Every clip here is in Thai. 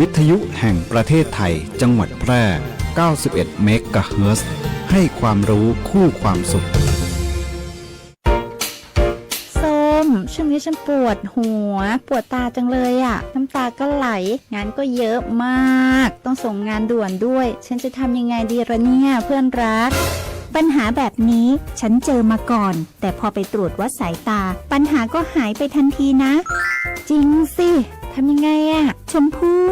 วิทยุแห่งประเทศไทยจังหวัดแพร่ 91 เมกะเฮิรตซ์ ให้ความรู้คู่ความสุขส้มช่วงนี้ฉันปวดหัวปวดตาจังเลยอ่ะน้ำตาก็ไหลงานก็เยอะมากต้องส่งงานด่วนด้วยฉันจะทำยังไงดีล่ะเนี่ยเพื่อนรักปัญหาแบบนี้ฉันเจอมาก่อนแต่พอไปตรวจวัดสายตาปัญหาก็หายไปทันทีนะจริงสิทำยังไงอะชมพู่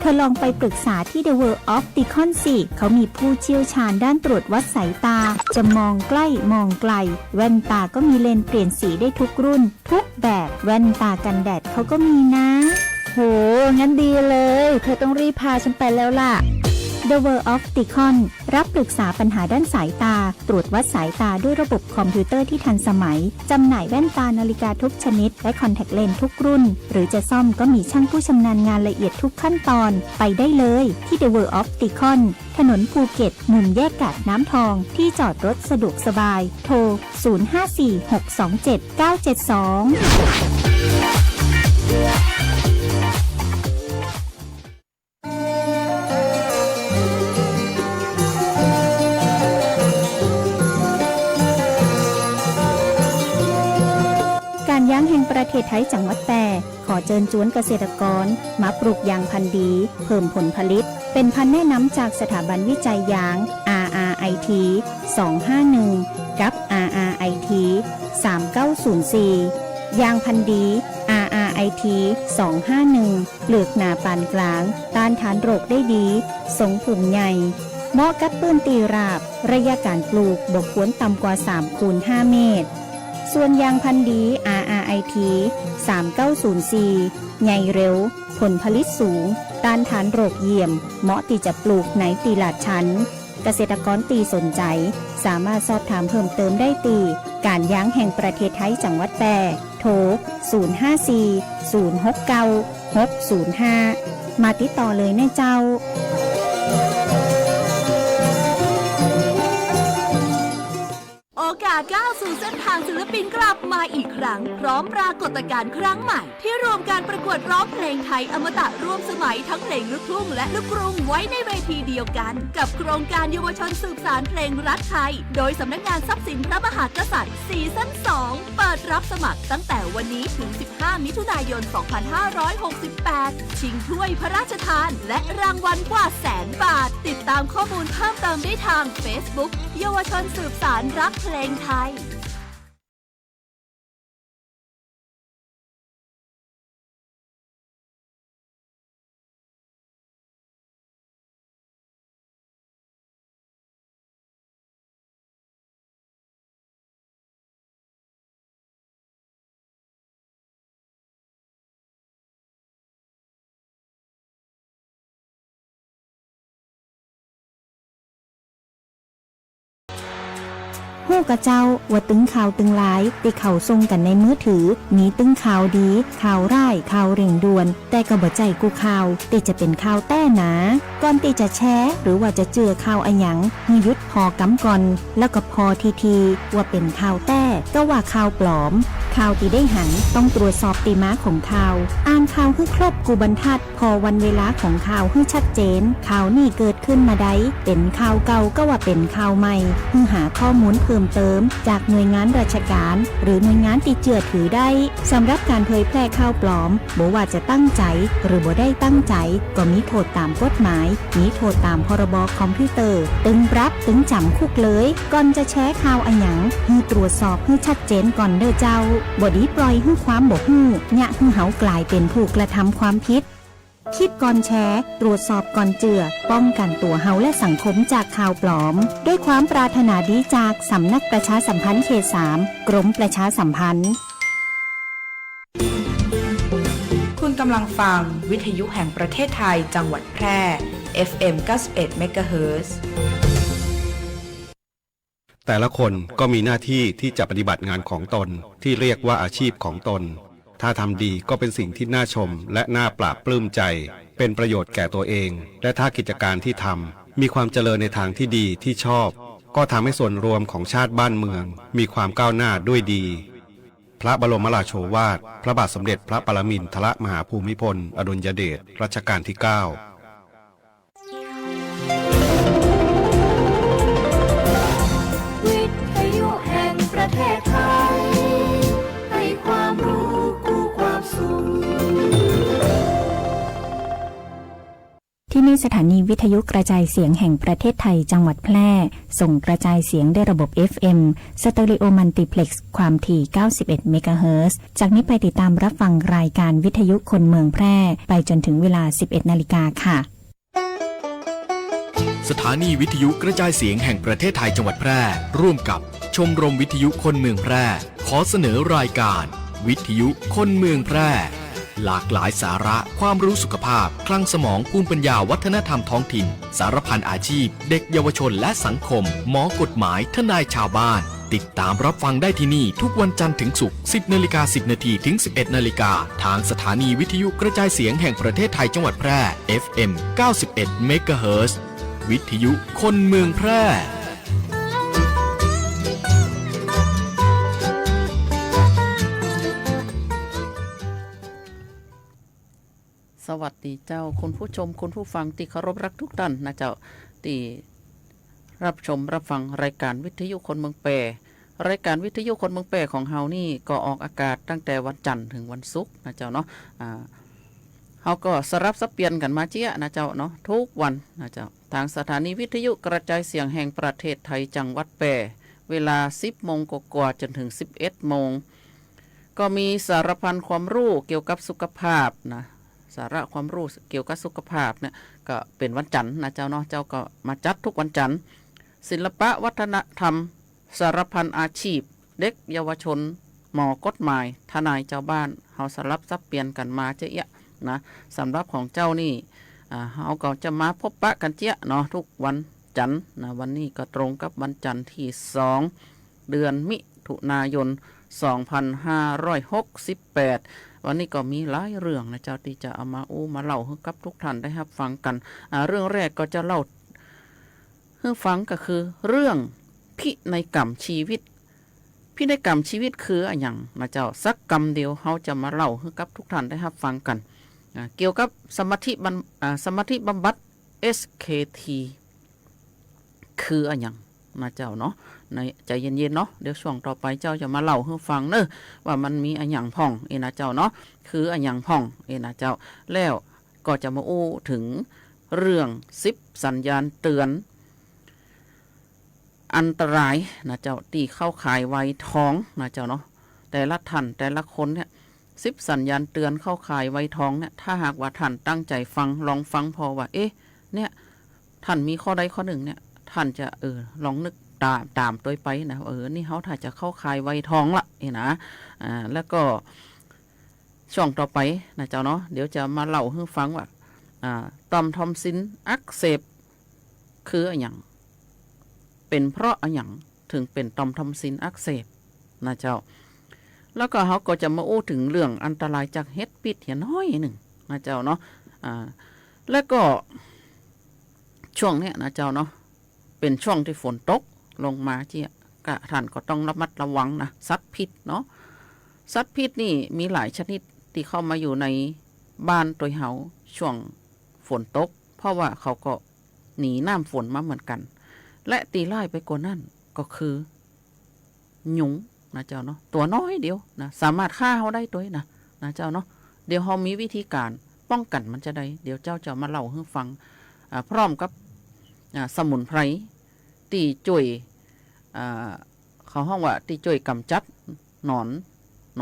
เธอลองไปปรึกษาที่ The World of Opticon สิเขามีผู้เชี่ยวชาญด้านตรวจวัดสายตาจะมองใกล้มองไกลแว่นตาก็มีเลนส์เปลี่ยนสีได้ทุกรุ่นทุกแบบแว่นตากันแดดเขาก็มีนะโหงั้นดีเลยเธอต้องรีบพาฉันไปแล้วล่ะThe World of Opticon รับปรึกษาปัญหาด้านสายตาตรวจวัดสายตาด้วยระบบคอมพิวเตอร์ที่ทันสมัยจำหน่ายแว่นตานาฬิกาทุกชนิดและคอนแทคเลนส์ทุกรุ่นหรือจะซ่อมก็มีช่างผู้ชำนาญงานละเอียดทุกขั้นตอนไปได้เลยที่ The World of Opticon ถนนภูเก็ตมุมแยกกาดน้ำทองที่จอดรถสะดวกสบายโทร 0546279972การยางแห่งประเทศไทยจังหวัดแพร่ขอเชิญชวนเกษตรกรมาปลูกยางพันธุ์ดีเพิ่มผลผลิตเป็นพันธุ์แนะนำจากสถาบันวิจัยยาง RRIT 251 กับ RRIT 3904 ยางพันธุ์ดี RRIT 251 เปลือกหนาปานกลางต้านทานโรคได้ดีทรงผุ่มใหญ่เหมาะกับปื้นตีราบระยะการปลูกบ่ควรต่ำกว่า 3x5 เมตรส่วนยางพันธุ์ดี RRIT 3904 ใหญ่เร็วผลผลิตสูงต้านทานโรคเยี่ยมเหมาะที่จะปลูกในตีลาดชั้นเกษตรกรตีสนใจสามารถสอบถามเพิ่มเติมได้ตีการยางแห่งประเทศไทยจังหวัดแพร่โทร 054-069-605 มาติดต่อเลยนะเจ้าโอกาสก้าวสู่เส้นทางศิลปินกลับมาอีกครั้งพร้อมปรากฏการณ์ครั้งใหม่ที่รวมการประกวดร้องเพลงไทยอมตะร่วมสมัยทั้งเพลงลูกทุ่งและลูกกรุงไว้ในเวทีเดียวกันกับโครงการเยาวชนสืบสานเพลงรักไทยโดยสำนักงานทรัพย์สินพระมหากษัตริย์ซีซั่น 2เปิดรับสมัครตั้งแต่วันนี้ถึง 15 มิถุนายน 2568 ชิงถ้วยพระราชทานและรางวัลกว่า100,000 บาทติดตามข้อมูลเพิ่มเติมได้ทาง Facebook เยาวชนสืบสานรักเพลงไทยฮู้กะเจ้าว่าตึงข่าวตึงหลายที่เขาส่งกันในมือถือมีตึงข่าวดีข่าวร้ายข่าวเร่งด่วนแต่ก็บ่ใจกูข่าวติจะเป็นข่าวแต้หนาก่อนติจะแชร์หรือว่าจะเจือข่าวอะหยังให้หยุดพอกำก่อนแล้วก็พอทีว่าเป็นข่าวแต้ก็ว่าข่าวปลอมข่าวที่ได้หันต้องตรวจสอบตีม้าของข่าวอ่านข่าวให้ครบกูบรรทัดพอวันเวลาของข่าวให้ชัดเจนข่าวนี่เกิดขึ้นมาได้เป็นข่าวเก่าก็ว่าเป็นข่าวใหม่เพื่อหาข้อมูลเพิ่มเติมจากหน่วยงานราชการหรือหน่วยงานที่เชื่อถือได้สำหรับการเผยแพร่ข่าวปลอมบ่ว่าจะตั้งใจหรือบ่ได้ตั้งใจก็มีโทษตามกฎหมายมีโทษตามพรบคอมพิวเตอร์ตึงปรับตึงจำคุกเลยก่อนจะแชร์ข่าวอะหยังให้ตรวจสอบให้ชัดเจนก่อนเด้อเจ้าบ่ดีปล่อยให้ความบ่ฮู้ยะให้เฮากลายเป็นผู้กระทำความผิดคิดก่อนแชร์ตรวจสอบก่อนเจือป้องกันตัวเฮาและสังคมจากข่าวปลอมด้วยความปรารถนาดีจากสำนักประชาสัมพันธ์เขต 3 กรมประชาสัมพันธ์คุณกำลังฟังวิทยุแห่งประเทศไทยจังหวัดแพร่ FM 91 เมกะเฮิรตซ์แต่ละคนก็มีหน้าที่ที่จะปฏิบัติงานของตนที่เรียกว่าอาชีพของตนถ้าทำดีก็เป็นสิ่งที่น่าชมและน่าปลาบปลื้มใจเป็นประโยชน์แก่ตัวเองและถ้ากิจการที่ทำมีความเจริญในทางที่ดีที่ชอบก็ทำให้ส่วนรวมของชาติบ้านเมืองมีความก้าวหน้าด้วยดี พระบรมราโชวาทพระบาทสมเด็จพระปรมินทรมหาภูมิพลอดุลยเดชรัชกาลที่ 9วิทยุแห่งประเทศไทยให้ความรู้คู่ความสุข ที่นี่สถานีวิทยุกระจายเสียงแห่งประเทศไทยจังหวัดแพร่ส่งกระจายเสียงด้วยระบบ FM สเตอริโอมัลติเพล็กซ์ความถี่91เมกะเฮิรตซ์จากนี้ไปติดตามรับฟังรายการวิทยุคนเมืองแพร่ไปจนถึงเวลา 11 นาฬิกาค่ะสถานีวิทยุกระจายเสียงแห่งประเทศไทยจังหวัดแพร่ร่วมกับชมรมวิทยุคนเมืองแพร่ขอเสนอรายการวิทยุคนเมืองแพร่หลากหลายสาระความรู้สุขภาพคลังสมองภูมิปัญญาวัฒนธรรมท้องถิ่นสารพันอาชีพเด็กเยาวชนและสังคมหมอกฎหมายทนายชาวบ้านติดตามรับฟังได้ที่นี่ทุกวันจันทร์ถึงศุกร์ 10:10 นถึง 11:00 นทางสถานีวิทยุกระจายเสียงแห่งประเทศไทยจังหวัดแพร่ FM 91เมกะเฮิรตซ์วิทยุคนเมืองแพร่สวัสดีเจ้าคุณผู้ชมคุณผู้ฟังที่เคารพรักทุกท่านนะเจ้าที่รับชมรับฟังรายการวิทยุคนเมืองแปรรายการวิทยุคนเมืองแปรของเฮานี่ก็ออกอากาศตั้งแต่วันจันทร์ถึงวันศุกร์นะเจ้าเนาะเฮาก็สลับสับเปลี่ยนกันมาเจี๊ยนะเจ้าเนาะทุกวันนะเจ้าทางสถานีวิทยุกระจายเสียงแห่งประเทศไทยจังหวัดแปรเวลา 10 โมงกว่าจนถึง 11 โมงก็มีสารพันความรู้เกี่ยวกับสุขภาพนะสาระความรู้เกี่ยวกับสุขภาพเนี่ยก็เป็นวันจันทร์นะเจ้าเนาะเจ้าก็มาจัดทุกวันจันทร์ศิลปะวัฒนธรรมสารพันอาชีพเด็กเยาวชนหมอกฎหมายทนายเจ้าบ้านเฮาสลับซับเปลี่ยนกันมาเจ๊ะนะสำหรับของเจ้านี่เฮาก็จะมาพบปะกันเจ๊ะเนาะทุกวันจันทร์นะวันนี้ก็ตรงกับวันจันทร์ที่2เดือนมิถุนายน2568วันนี้ก็มีหลายเรื่องนะเจ้าที่จะเอามามาเล่าให้กับทุกท่านได้รับฟังกันเรื่องแรกก็จะเล่าให้ฟังก็คือเรื่องพินัยกรรมชีวิตพินัยกรรมชีวิตคืออะไรอย่างนะเจ้าสักกรรมเดียวเขาจะมาเล่าให้กับทุกท่านได้รับฟังกันเกี่ยวกับสมาธิบำบัด SKT คืออะไรอย่างนะเจ้าเนาะในใจเย็นๆเนาะเดี๋ยวช่วงต่อไปเจ้าจะมาเล่าให้ฟังเนอะว่ามันมีอันหยังพ่องนะเจ้าเนาะคืออันหยังพ่องนะเจ้าแล้วก็จะมาถึงเรื่อง10สัญญาณเตือนอันตรายนะเจ้าที่เข้าข่ายไวท้องนะเจ้าเนาะแต่ละท่านแต่ละคนเนี่ย10สัญญาณเตือนเข้าข่ายไวท้องเนี่ยถ้าหากว่าท่านตั้งใจฟังลองฟังพอว่าเนี่ยท่านมีข้อใดข้อหนึ่งเนี่ยท่านจะลองนึกตามตัวไปนะนี่เขาถ้าจะเข้าคายไวท้องละนะแล้วก็ช่วงต่อไปนะเจ้าเนาะเดี๋ยวจะมาเล่าให้ฟังว่าต่อมทอมซินอักเสบคืออะไรอย่างเป็นเพราะอะไรอย่างถึงเป็นต่อมทอมซินอักเสบนะเจ้าแล้วก็เขาก็จะมาถึงเรื่องอันตรายจากเห็ดพิษเห็นน้อยหนึ่งนะเจ้าเนาะแล้วก็ช่วงนี้นะเจ้าเนาะเป็นช่วงที่ฝนตกลงมาเจี๊ยกะท่านก็ต้องระมัดระวังนะสัตว์พิษเนาะสัตว์พิษนี่มีหลายชนิดที่เข้ามาอยู่ในบ้านตัวเฮาช่วงฝนตกเพราะว่าเขาก็หนีน้ำฝนมาเหมือนกันและตีไล่ไปกว่านั้นก็คือยุงนะเจ้าเนาะตัวน้อยเดียวนะสามารถฆ่าเขาได้ตัวนะเจ้าเนาะเดี๋ยวเขามีวิธีการป้องกันมันจะได้เดี๋ยวเจ้าจะมาเล่าให้ฟังพร้อมกับสมุนไพรตีจ่วยเขาห้องว่าตีจ่วยกำจัดหนอ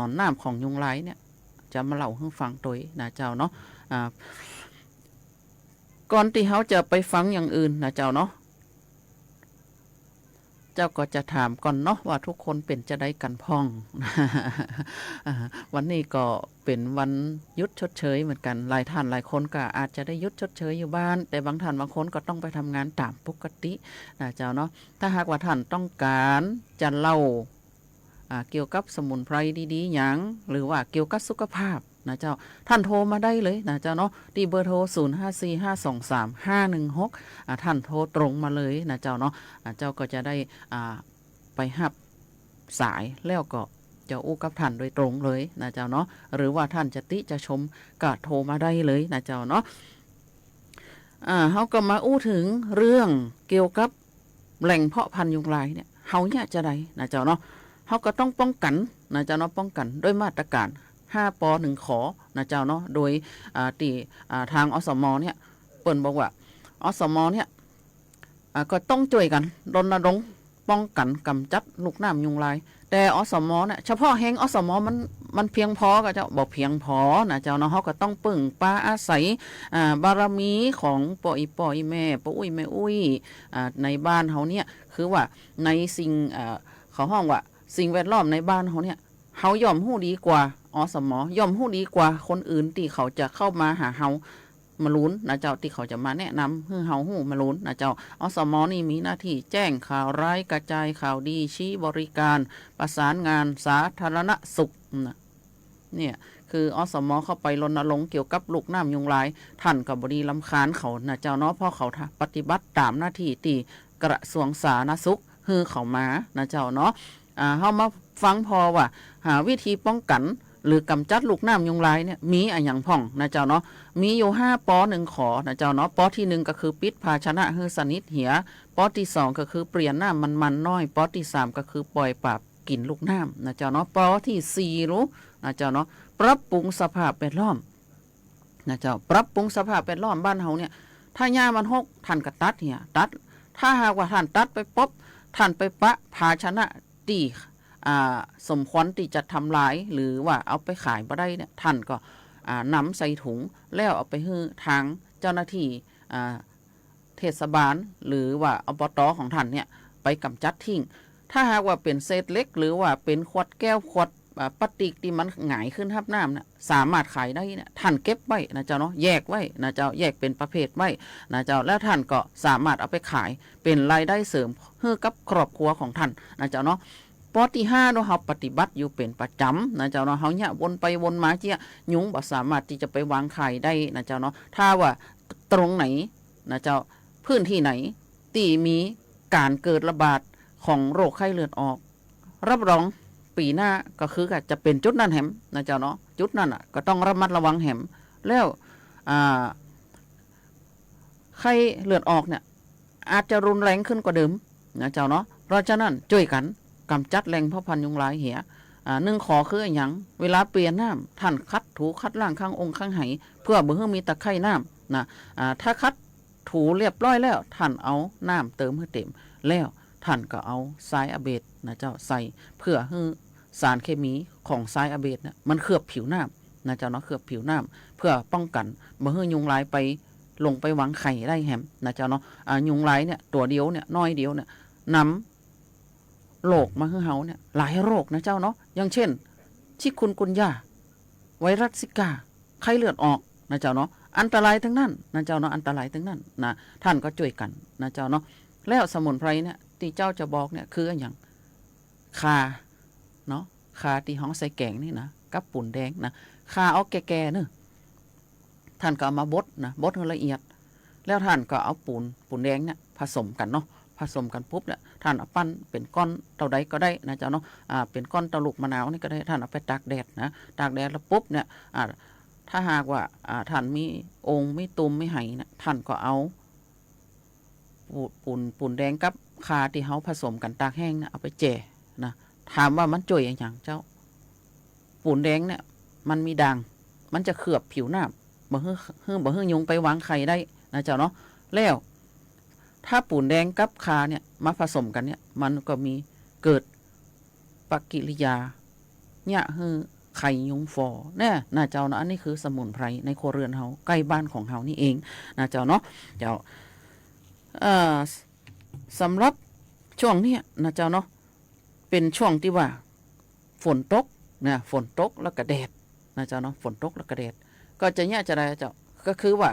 นน้ำของยุงลายเนี่ยจะมาเล่าให้ฟังตัวนะเจ้าเนาะก่อนที่เขาจะไปฟังอย่างอื่นนะเจ้าเนาะเจ้าก็จะถามก่อนเนาะว่าทุกคนเป็นจะได้กันพ่อง วันนี้ก็เป็นวันหยุดชดเชยเหมือนกันหลายท่านหลายคนก็อาจจะได้หยุดชดเชยอยู่บ้านแต่บางท่านบางคนก็ต้องไปทำงานตามปกตินะเจ้าเนาะถ้าหากว่าท่านต้องการจะเล่าเกี่ยวกับสมุนไพรดีๆอย่างหรือว่าเกี่ยวกับสุขภาพนะเจ้าท่านโทรมาได้เลยนะเจ้าเนาะที่เบอร์โทร0545235516ท่านโทรตรงมาเลยนะเจ้าเนาะเจ้าก็จะได้ไปหับสายแล้วก็ จะอู้กับท่านโดยตรงเลยนะเจ้าเนาะหรือว่าท่านจะติจะชมก็โทรมาได้เลยนะเจ้าเนาะเขาก็มาอู้ถึงเรื่องเกี่ยวกับแหล่งเพาะพันธุ์ยุงลายเนี่ยเขาเนี่ยจะได้นะเจ้าเนาะเขาก็ต้องป้องกันนะเจ้าเนาะป้องกันด้วยมาตรการ5 ป 1 ขอนะเจ้าเนาะโดยทางอสมเนี่ยเปิ่นบอกว่าอสมเนี่ยก็ต้องช่วยกันรณรงค์ป้องกันกำจัดลูกน้ำยุงลายแต่อสมเนี่ยเฉพาะแห่งอสมมันเพียงพอก็เจ้าบอกเพียงพอนะเจ้าเนาะเขาก็ต้องปึ่งป้าอาศัยบารมีของป่อแม่ป้าอุ้ยแม่อุ้ยในบ้านเขาเนี่ยคือว่าในสิ่งเขาห้องว่าสิ่งแวดล้อมในบ้านเขาเนี่ยเขาย่อมหู้ดีกว่าอสมย่อมหู้ดีกว่าคนอื่นที่เขาจะเข้ามาหาเฮามาลุ้นนะเจ้าที่เขาจะมาแนะนำให้เฮาหู้มาลุ้นนะเจ้าอสมนี่มีหน้าที่แจ้งข่าวร้ายกระจายข่าวดีชี้บริการประสานงานสาธารณสุขนะเนี่ยคืออสมเข้าไปรณรงค์เกี่ยวกับลูกน้ำยุงลายท่านกับบดีลำคาญเขานะเจ้าเนาะเพราะเขาปฏิบัติตามหน้าที่ที่กระทรวงสาธารณสุขฮือเขามานะเจ้าเนาะเฮามาฟังพอว่าหาวิธีป้องกันหรือกำจัดลูกน้ำยุงลายเนี่ยมีอะไรอย่างพ่องนะเจ้าเนาะมีอยู่5 ป 1 ขอนะเจ้าเนาะปที่1ก็คือปิดภาชนะให้สนิทเหียปที่2ก็คือเปลี่ยนน้ำมันน้อยปที่3ก็คือปล่อยปราบกินลูกน้ำนะเจ้าเนาะปที่4รู้นะเจ้าเนาะปรับปรุงสภาพแวดล้อมนะเจ้าปรับปรุงสภาพแวดล้อมบ้านเฮาเนี่ยถ้าหญ้ามันหกท่านก็ตัดเหียตัดถ้าหากว่าท่านตัดไปป๊บท่านไปปะภาชนะตีสมควรที่จะทำลายหรือว่าเอาไปขายบ่ได้เนี่ยท่านก็นำใส่ถุงแล้วเอาไปให้ทางเจ้าหน้าที่เทศบาลหรือว่าอบต.ของท่านเนี่ยไปกำจัดทิ้งถ้าหากว่าเป็นเศษเล็กหรือว่าเป็นขวดแก้วขวดพลาสติกที่มันหงายขึ้นทับน้ำเนี่ยสามารถขายได้เนี่ยท่านเก็บไว้นะเจ้าเนาะแยกไว้นะเจ้าแยกเป็นประเภทไว้นะเจ้าแล้วท่านก็สามารถเอาไปขายเป็นรายได้เสริมให้กับครอบครัวของท่านนะเจ้าเนาะปที่5เราปฏิบัติอยู่เป็นประจำนะเจ้าเนาะเขาเนี่ยวนไปวนมาเจ้ายุงบ่สามารถที่จะไปวางไข่ได้นะเจ้าเนาะถ้าว่าตรงไหนนะเจ้าพื้นที่ไหนที่มีการเกิดระบาดของโรคไข้เลือดออกรับรองปีหน้าก็คือจะเป็นจุดนั้นแหมนะเจ้าเนาะจุดนั้นก็ต้องระมัดระวังแหมแล้วไข้เลือดออกเนี่ยอาจจะรุนแรงขึ้นกว่าเดิมนะเจ้าเนาะเพราะฉะนั้นช่วยกันกำจัดแหล่งเพาะพันธุ์ยุงลายเหีย1 ขอคืออย่างเวลาเปลี่ยนน้ำท่านคัดถูคัดล่างข้างองค์ข้างไหเพื่อบ่ให้มีตะไคร่น้ำนะถ้าคัดถูเรียบร้อยแล้วท่านเอาน้ำเติมให้เต็มแล้วท่านก็เอาทรายอะเบดนะเจ้าใส่เพื่อให้สารเคมีของทรายอะเบดเนี่ยมันเคลือบผิวน้ำนะเจ้าเนาะเคลือบผิวน้ำเพื่อป้องกันบ่ให้ยุงลายไปลงไปวางไข่ได้แฮมนะเจ้าเนาะยุงลายเนี่ยตัวเดียวเนี่ยน้อยเดียวเนี่ยนำโรคมาให้เฮาเนี่ยหลายโรคนะเจ้าเนาะอย่างเช่นชิคุนกุนยาไวรัสซิกาไข้เลือดออกนะเจ้าเนาะอันตรายทั้งนั้นนะเจ้าเนาะอันตรายทั้งนั้นนะท่านก็ช่วยกันนะเจ้าเนาะแล้วสมุนไพรเนี่ยที่เจ้าจะบอกเนี่ยคืออย่างคาเนาะคาที่ห้องใส่แกงนี่นะกับปุ่นแดงนะคาเอาแก่ๆเนอะท่านก็เอามาบดนะบดให้ละเอียดแล้วท่านก็เอาปุ่นแดงเนี่ยผสมกันเนาะผสมกันปุ๊บเนี่ยท่านเอาปั้นเป็นก้อนเท่าใดก็ได้นะเจ้าเนาะเป็นก้อนตะลุกมะนาวนี่ก็ได้ท่านเอาไปตากแดดนะตากแดดแล้วปุ๊บเนี่ยถ้าหากว่าท่านมีองค์มีตุ่มไม่ไหเนี่ยท่านก็เอาปุ่นแดงกับคาที่เขาผสมกันตากแห้งเนี่ยเอาไปแจ่นะถามว่ามันจ่วยอย่างเจ้าปุ่นแดงเนี่ยมันมีด่างมันจะเคลือบผิวน้ำบ่ให้ยุงไปวางไข่ได้นะเจ้าเนาะแล้วถ้าปุ่นแดงกับคาเนี่ยมาผสมกันเนี่ยมันก็มีเกิดปฏิกิริยาเนี่ยคือไข่ยุงฟอเนี่ยนะเจ้าเนาะอันนี้คือสมุนไพรในครัวเรือนเฮาใกล้บ้านของเฮานี่เองนะเจ้าเนาะเจ้าสำหรับช่วงนี้นะเจ้าเนาะเป็นช่วงที่ว่าฝนตกนะฝนตกแล้วก็แดดนะเจ้าเนาะฝนตกแล้วก็แดดก็จะเนี่ยจะได้เจ้าก็คือว่า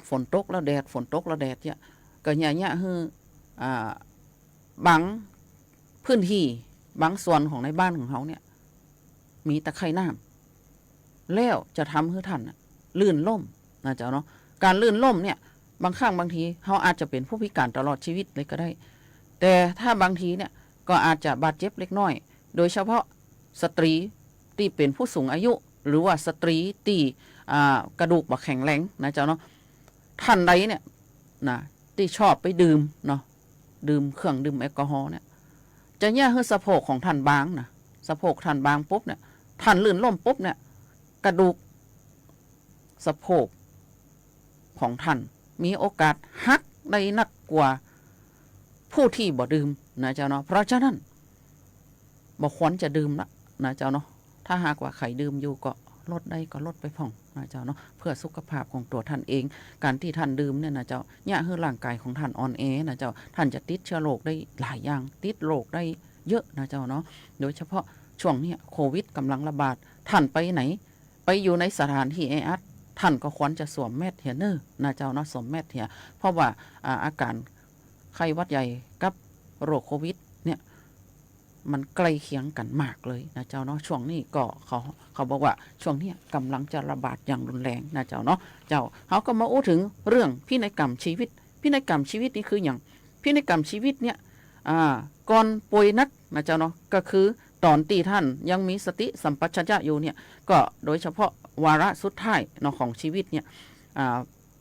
ฝนตกแล้วแดดฝนตกแล้วแดดเนี่ยก็เนี่ยคือบางพื้นที่บางส่วนของในบ้านของเขาเนี่ยมีตะไคร่น้ำแล้วจะทำให้ท่านลื่นล่มนะเจ้าเนาะการลื่นล่มเนี่ยบางครั้งบางทีเขาอาจจะเป็นผู้พิการตลอดชีวิตเลยก็ได้แต่ถ้าบางทีเนี่ยก็อาจจะบาดเจ็บเล็กน้อยโดยเฉพาะ สตรีที่เป็นผู้สูงอายุ หรือว่าสตรีที่กระดูกบ่แข็งแรงนะเจ้าเนาะท่านใดเนี่ยนะที่ชอบไปดื่มเนาะดื่มเครื่องดื่มแอลกอฮอล์เนี่ยจะแย่ให้สะโพกของท่านบางนะสะโพกท่านบางปุ๊บเนี่ยท่านลื่นล้มปุ๊บเนี่ยกระดูกสะโพกของท่านมีโอกาสหักได้นักกว่าผู้ที่บ่ดื่มนะเจ้าเนาะเพราะฉะนั้นบ่ควรจะดื่มละนะเจ้าเนาะถ้าหากว่าใครดื่มอยู่ก็ลดได้ก็ลดไปพ่องนะเจ้าเนาะเพื่อสุขภาพของตัวท่านเองการที่ท่านดื่มเนี่ยนะเจ้าเนี่ยให้ร่างกายของท่านอ่อนแอนะเจ้าท่านจะติดเชื้อโรคได้หลายอย่างติดโรคได้เยอะนะเจ้าเนาะโดยเฉพาะช่วงนี้โควิดกำลังระบาดท่านไปไหนไปอยู่ในสถานที่แออัดท่านก็ควรจะสวมแมสเหียเนอร์นะเจ้าเนาะสวมแมสเหียเพราะว่าอาการไข้หวัดใหญ่กับโรคโควิดเนี่ยมันใกล้เคียงกันมากเลยนะเจ้าเนาะช่วงนี้ก็เขาบอกว่าช่วงนี้กำลังจะระบาดอย่างรุนแรงนะเจ้าเนาะเจ้าเขาก็มาอู้ถึงเรื่องพินัยกรรมชีวิตพินัยกรรมชีวิตนี่คืออย่างพินัยกรรมชีวิตเนี่ยก่อนป่วยนักนะเจ้าเนาะก็คือตอนที่ท่านยังมีสติสัมปชัญญะอยู่เนี่ยก็โดยเฉพาะวาระสุดท้ายเนาะของชีวิตเนี่ย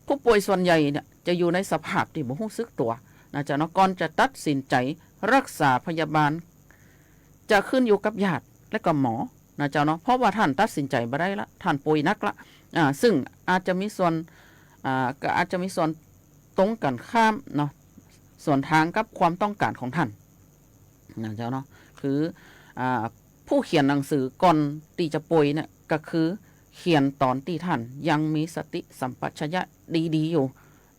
ผู้ป่วยส่วนใหญ่เนี่ยจะอยู่ในสภาพที่บ่รู้สึกตัวนะเจ้าเนาะก่อนจะตัดสินใจรักษาพยาบาลจะขึ้นอยู่กับญาติและก็หมอนะเจ้าเนาะเพราะว่าท่านตัดสินใจบ่ได้ละท่านป่วยนักละซึ่งอาจจะมีส่วนก็อาจจะมีส่วนตรงกันข้ามเนาะส่วนทางกับความต้องการของท่านนะเจ้าเนาะคือผู้เขียนหนังสือก่อนที่จะป่วยเนี่ยก็คือเขียนตอนที่ท่านยังมีสติสัมปชัญญะดีๆอยู่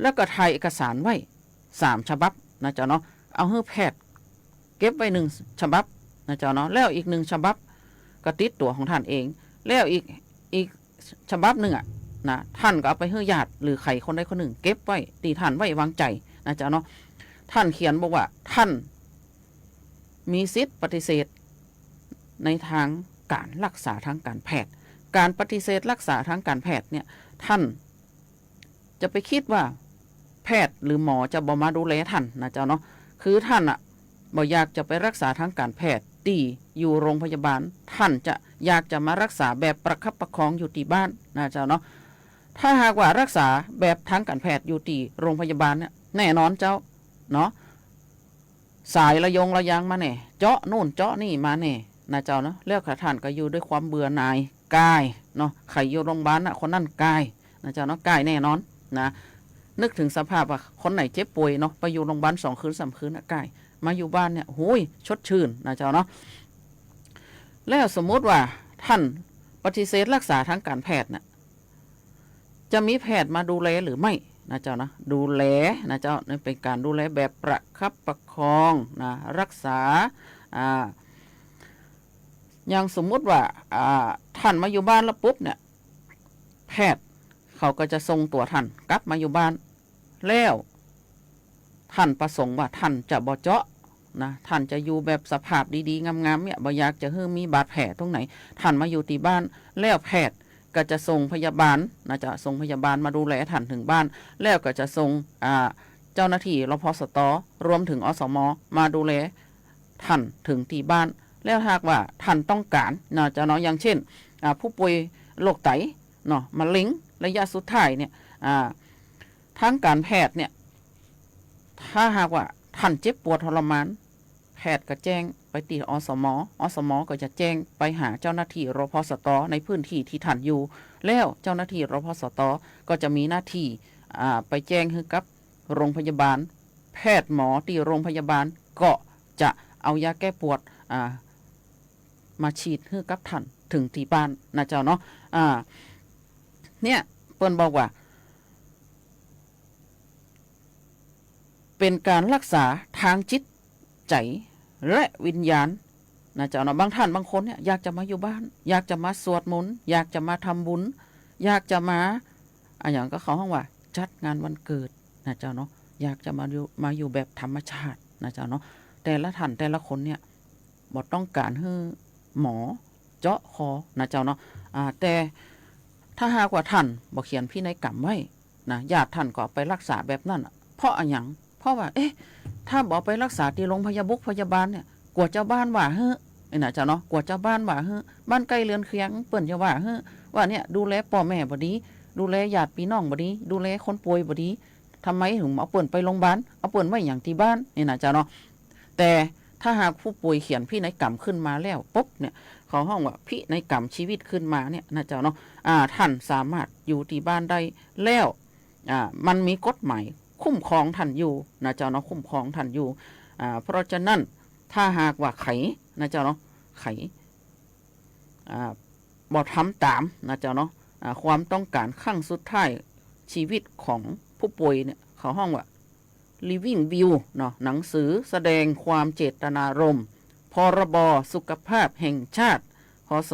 แล้วก็ถ่ายเอกสารไว้3 ฉบับนะเจ้าเนาะเอาให้แพทย์เก็บไว้1 ฉบับนะเจ้าเนาะแล้วอีก1 ฉบับก็ติดตัวของท่านเองแล้วอีกฉบับหนึ่งนะท่านก็เอาไปให้ญาติหรือใครคนใดคนหนึ่งเก็บไว้ตีท่านไว้วางใจนะเจ้าเนาะท่านเขียนบอกว่าท่านมีสิทธิ์ปฏิเสธในทางการรักษาทางการแพทย์การปฏิเสธรักษาทางการแพทย์เนี่ยท่านจะไปคิดว่าแพทย์หรือหมอจะบ่มาดูแลท่านนะเจ้าเนาะคือท่านบ่อยากจะไปรักษาทางการแพทย์ที่อยู่โรงพยาบาลท่านจะอยากจะมารักษาแบบประคับประคองอยู่ที่บ้านนะเจ้าเนาะถ้าหากว่ารักษาแบบทางการแพทย์อยู่ที่โรงพยาบาลเนี่ยแน่นอนเจ้าเนาะสายระยางมาแน่เจาะนู่นเจาะนี่มาแน่นะเจ้าเนาะแล้วขาท่านก็อยู่ด้วยความเบื่อหน่ายกายเนาะใครอยู่โรงพยาบาลคนนั้นกายนะเจ้าเนาะกายแน่นอนนะนึกถึงสภาพว่าคนไหนเจ็บป่วยเนาะไปอยู่โรงพยาบาล2 คืน 3 คืนกายมาอยู่บ้านเนี่ยโอ้ยชดชื่นนะเจ้าเนาะแล้วสมมติว่าท่านปฏิเสธรักษาทางการแพทย์น่ะจะมีแพทย์มาดูแลหรือไม่นะเจ้านะดูแลนะเจ้านี่เป็นการดูแลแบบประคับประคองนะรักษาอย่างสมมุติว่าท่านมาอยู่บ้านแล้วปุ๊บเนี่ยแพทย์เขาก็จะส่งตัวท่านกลับมาอยู่บ้านแล้วท่านประสงค์ว่าท่านจะบ่เจาะนะท่านจะอยู่แบบสภาพดีๆงามๆเนี่ยบ่อยากจะให้มีบาดแผลตรงไหนท่านมาอยู่ที่บ้านแล้วแพทย์ก็จะส่งพยาบาลนะจะส่งพยาบาลมาดูแลท่านถึงบ้านแล้วก็จะส่งเจ้าหน้าที่รพสตรวมถึงอสมมาดูแลท่านถึงที่บ้านแล้วหากว่าท่านต้องการนะจะเนาะอย่างเช่นผู้ป่วยโรคไตเนาะมะเร็งระยะสุดท้ายเนี่ยทางการแพทย์เนี่ยถ้าหากว่าท่านเจ็บปวดทรมานแพทย์ก็แจ้งไปที่อสมก็จะแจ้งไปหาเจ้าหน้าที่รพสตในพื้นที่ที่ท่านอยู่แล้วเจ้าหน้าที่รพสตก็จะมีหน้าที่ไปแจ้งให้กับโรงพยาบาลแพทย์หมอที่โรงพยาบาลก็จะเอายาแก้ปวดมาฉีดให้กับท่านถึงที่บ้านนะเจ้าเนาะเนี่ยเปิ้นบอกว่าเป็นการรักษาทางจิตใจและวิญญาณนะเจ้าเนาะบางท่านบางคนเนี่ยอยากจะมาอยู่บ้านอยากจะมาสวดมนต์อยากจะมาทำบุญอยากจะมาอย่างก็เขาห้องว่าจัดงานวันเกิดนะเจ้าเนาะอยากจะมาอยู่แบบธรรมชาตินะเจ้าเนาะแต่ละท่านแต่ละคนเนี่ยบ่ต้องการให้หมอเจาะคอนะเจ้าเนาะแต่ถ้าหากว่าท่านบ่เขียนพินัยกรรมไว้นะญาติท่านก็ไปรักษาแบบนั้นเพราะอะไรอย่างเพราะว่าถ้าบอกไปรักษาที่โรงพยาบาลเนี่ยกลัวเจ้าบ้านว่าเฮ้ นี่นะเจ้าเนาะกว่าเจ้าบ้านว่าเฮ้อบ้านใกล้เรือนเคียงเปิ้นจะว่าเฮ้อว่าเนี่ยดูแลพ่อแม่บ่ดีดูแลญาติพี่น้องบ่ดีดูแลคนป่วยบ่ดีทำไมถึงเอาเปิ้นไปโรงพยาบาลเอาเปิ้นไว้อย่างที่บ้านนี่นะเจ้าเนาะแต่ถ้าหากผู้ป่วยเขียนพินัยกรรมขึ้นมาแล้วปุ๊บเนี่ยเขาห้องว่าพินัยกรรมชีวิตขึ้นมาเนี่ยนะเจ้าเนาะท่านสามารถอยู่ที่บ้านได้แล้วมันมีกฎหมายคุ้มครองท่านอยู่นะเจ้าเนาะคุ้มครองท่านอยู่เพราะฉะนั้นถ้าหากว่าไขนะเจ้าเนาะไขบ่ทำตามนะเจ้าเนาะความต้องการขั้งสุดท้ายชีวิตของผู้ป่วยเนี่ยเขาห้องว่า Living Will เนาะหนังสือแสดงความเจตนารมณ์พรบสุขภาพแห่งชาติพ.ศ.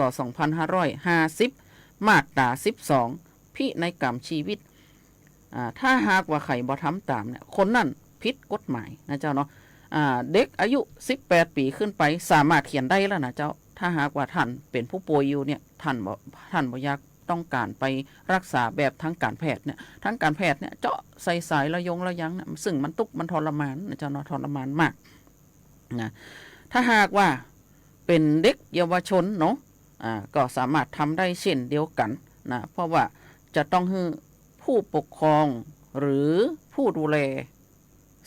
2550 มาตรา 12 พินัยกรรมชีวิตถ้าหากว่าไข่บ่ทำตามเนี่ยคนนั่นผิดกฎหมายนะเจ้าเนาะเด็กอายุ18 ปีขึ้นไปสามารถเขียนได้แล้วนะเจ้าถ้าหากว่าท่านเป็นผู้ป่วยอยู่เนี่ยท่านบ่อยากต้องการไปรักษาแบบทางการแพทย์เนี่ยทางการแพทย์เนี่ยเจาะใส่สายระยงระยังเนี่ยซึ่งมันตุกมันทรมานนะเจ้าเนาะทรมานมากนะถ้าหากว่าเป็นเด็กเยาวชนเนาะก็สามารถทำได้เช่นเดียวกันนะเพราะว่าจะต้องให้ผู้ปกครองหรือผู้ดูแล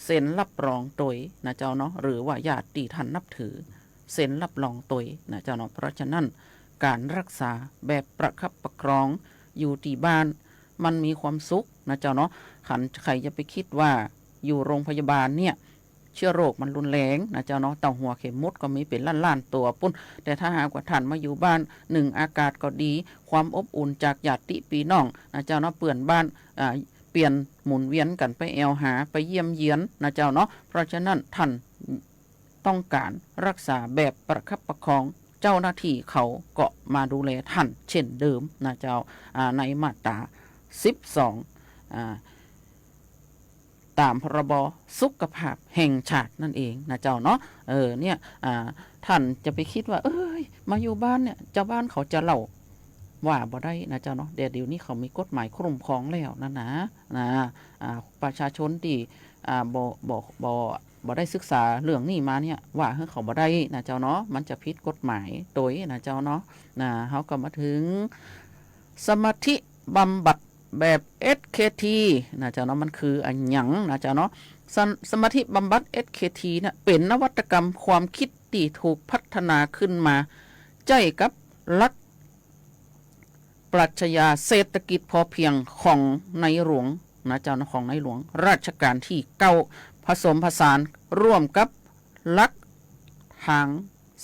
เซ็นรับรองตยนะเจ้าเนาะหรือว่าญาติที่ท่านนับถือเซ็นรับรองตยนะเจ้าเนาะเพราะฉะนั้นการรักษาแบบประคับประคองอยู่ที่บ้านมันมีความสุขนะเจ้าเนาะใครจะไปคิดว่าอยู่โรงพยาบาลเนี่ยเชื้อโรคมันรุนแรงนะเจ้าเนาะเต่าหัวเข็มมดก็มีเป็นล้านๆตัวปุ้นแต่ถ้าหากว่าท่านมาอยู่บ้าน1อากาศก็ดีความอบอุ่นจากญาติพี่น้องนะเจ้าเนาะเปื่อนบ้านเปลี่ยนหมุนเวียนกันไปแอวหาไปเยี่ยมเยียนนะเจ้าเนาะเพราะฉะนั้นท่านต้องการรักษาแบบประคับประคองเจ้าหน้าที่เขาก็มาดูแลท่านเช่นเดิมนะเจ้าในมาตรา12ตามพรบสุขภาพแห่งชาตินั่นเองนะเจ้าเนาะเนี่ยท่านจะไปคิดว่าเอ้ยมาอยู่บ้านเนี่ยเจ้าบ้านเขาจะเล่าว่าบ่ได้นะเจ้าเนาะเดี๋ยวนี้เขามีกฎหมายคุ้มครองแล้วนะประชาชนที่บ่ได้ศึกษาเรื่องนี้มาเนี่ยว่าเขาบ่ได้นะเจ้าเนาะมันจะผิดกฎหมายโดยนะเจ้าเนาะเขาก็มาถึงสมาธิบำบัดแบบ SKT นะเจ้าเนาะมันคืออันหยังนะเจ้าเนาะสมาธิบำบัด SKT เนี่ยเป็นนวัตกรรมความคิดที่ถูกพัฒนาขึ้นมาใจกับรัฐปรัชญาเศรษฐกิจพอเพียงของในหลวงนะเจ้าของในหลวงรัชกาลที่9ผสมผสานร่วมกับหลักทาง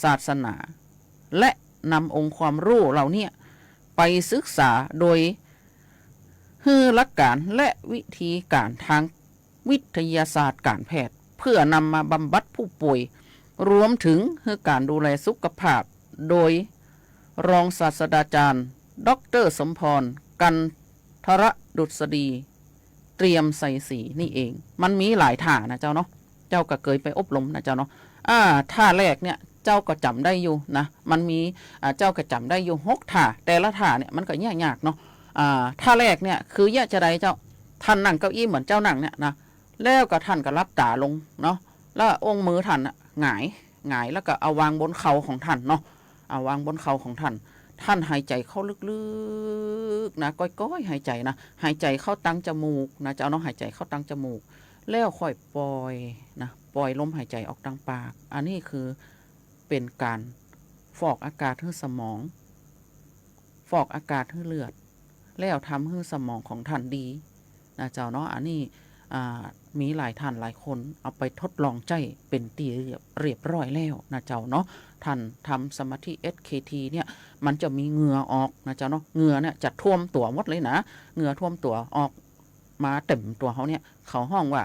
ศาสนาและนำองค์ความรู้เหล่านี้ไปศึกษาโดยหลักการและวิธีการทางวิทยาศาสตร์การแพทย์เพื่อนำมาบำบัดผู้ป่วยรวมถึงการดูแลสุขภาพโดยรองศาสตราจารย์ดร.สมพรกันทรดุษฎีเตรียมใส่สีนี่เองมันมีหลายท่านะเจ้าเนาะเจ้าก็เคยไปอบรมนะเจ้าเนาะท่าแรกเนี่ยเจ้าก็จำได้อยู่นะมันมีเจ้าก็จำได้อยู่6ท่าแต่ละท่าเนี่ยมันก็ยากเนาะท่าแรกเนี่ยคือแยกจะได้เจ้าท่านนั่งเก้าอี้เหมือนเจ้านั่งเนี่ยนะแล้วก็ท่านก็รับตาลงเนาะแล้วองค์มือท่านหงายแล้วก็เอาวางบนเข่าของท่านเนาะเอาวางบนเข่าของท่านหายใจเข้าลึกๆนะก้อยๆหายใจนะหายใจเข้าตั้งจมูกนะเจ้าเนาะหายใจเข้าตั้งจมูกแล้วค่อยปล่อยนะปล่อยลมหายใจออกทางปากอันนี้คือเป็นการฟอกอากาศให้สมองฟอกอากาศให้เลือดแล้วทำให้สมองของท่านดีนะเจ้าเนาะอันนี้มีหลายท่านหลายคนเอาไปทดลองใจเป็นตีเรียบร้อยแล้วนะเจ้าเนาะท่านทำสมาธิ SKT เนี่ยมันจะมีเหงื่อออกนะเจ้าเนาะเหงื่อเนี่ยจะท่วมตัวหมดเลยนะเหงื่อท่วมตัวออกมาเต็มตัวเขาเนี่ยเขาห้องว่า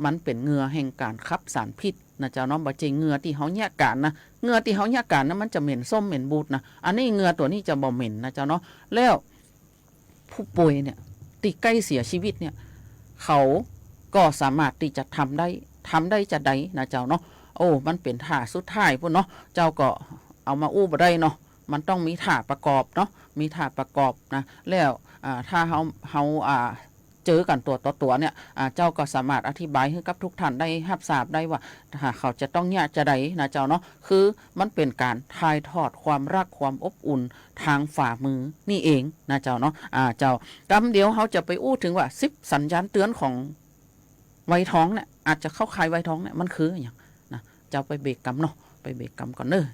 มันเป็นเหงื่อแห่งการขับสารพิษนะเจ้าเนาะบ่ใช่เหงื่อที่เขาแยกกันนะเหงื่อที่เขาแยกกันนะมันจะเหม็นส้มเหม็นบูดนะอันนี้เหงื่อตัวนี้จะบ่เหม็นนะเจ้าเนาะแล้วผู้ป่วยเนี่ยตีใกล้เสียชีวิตเนี่ยเขาก็สามารถที่จะทำได้จะได้นะเจ้าเนาะโอ้มันเป็นท่าสุดท้ายพุ่นเนาะเจ้าก็เอามาอู้บ่ได้เนาะมันต้องมีท่าประกอบเนาะมีท่าประกอบนะแล้วถ้าเขา เจอกันตัวต่อตัวเนี่ยเจ้าก็สามารถอธิบายให้กับทุกท่านได้รับทราบได้ว่าถ้าเขาจะต้องเนี่ยจะได้นะเจ้าเนาะคือมันเป็นการถ่ายทอดความรักความอบอุ่นทางฝ่ามือนี่เองนะเจ้าเนาะเจ้ากำเดียวเขาจะไปอู้ถึงว่า10สัญญาณเตือนของไวท้องเนี่ยอาจจะเข้าข่ายไวท้องเนี่ยมันคืออย่างนะเจ้าไปเบรกกำเนาะไปเบรกกำก่อนเนอะ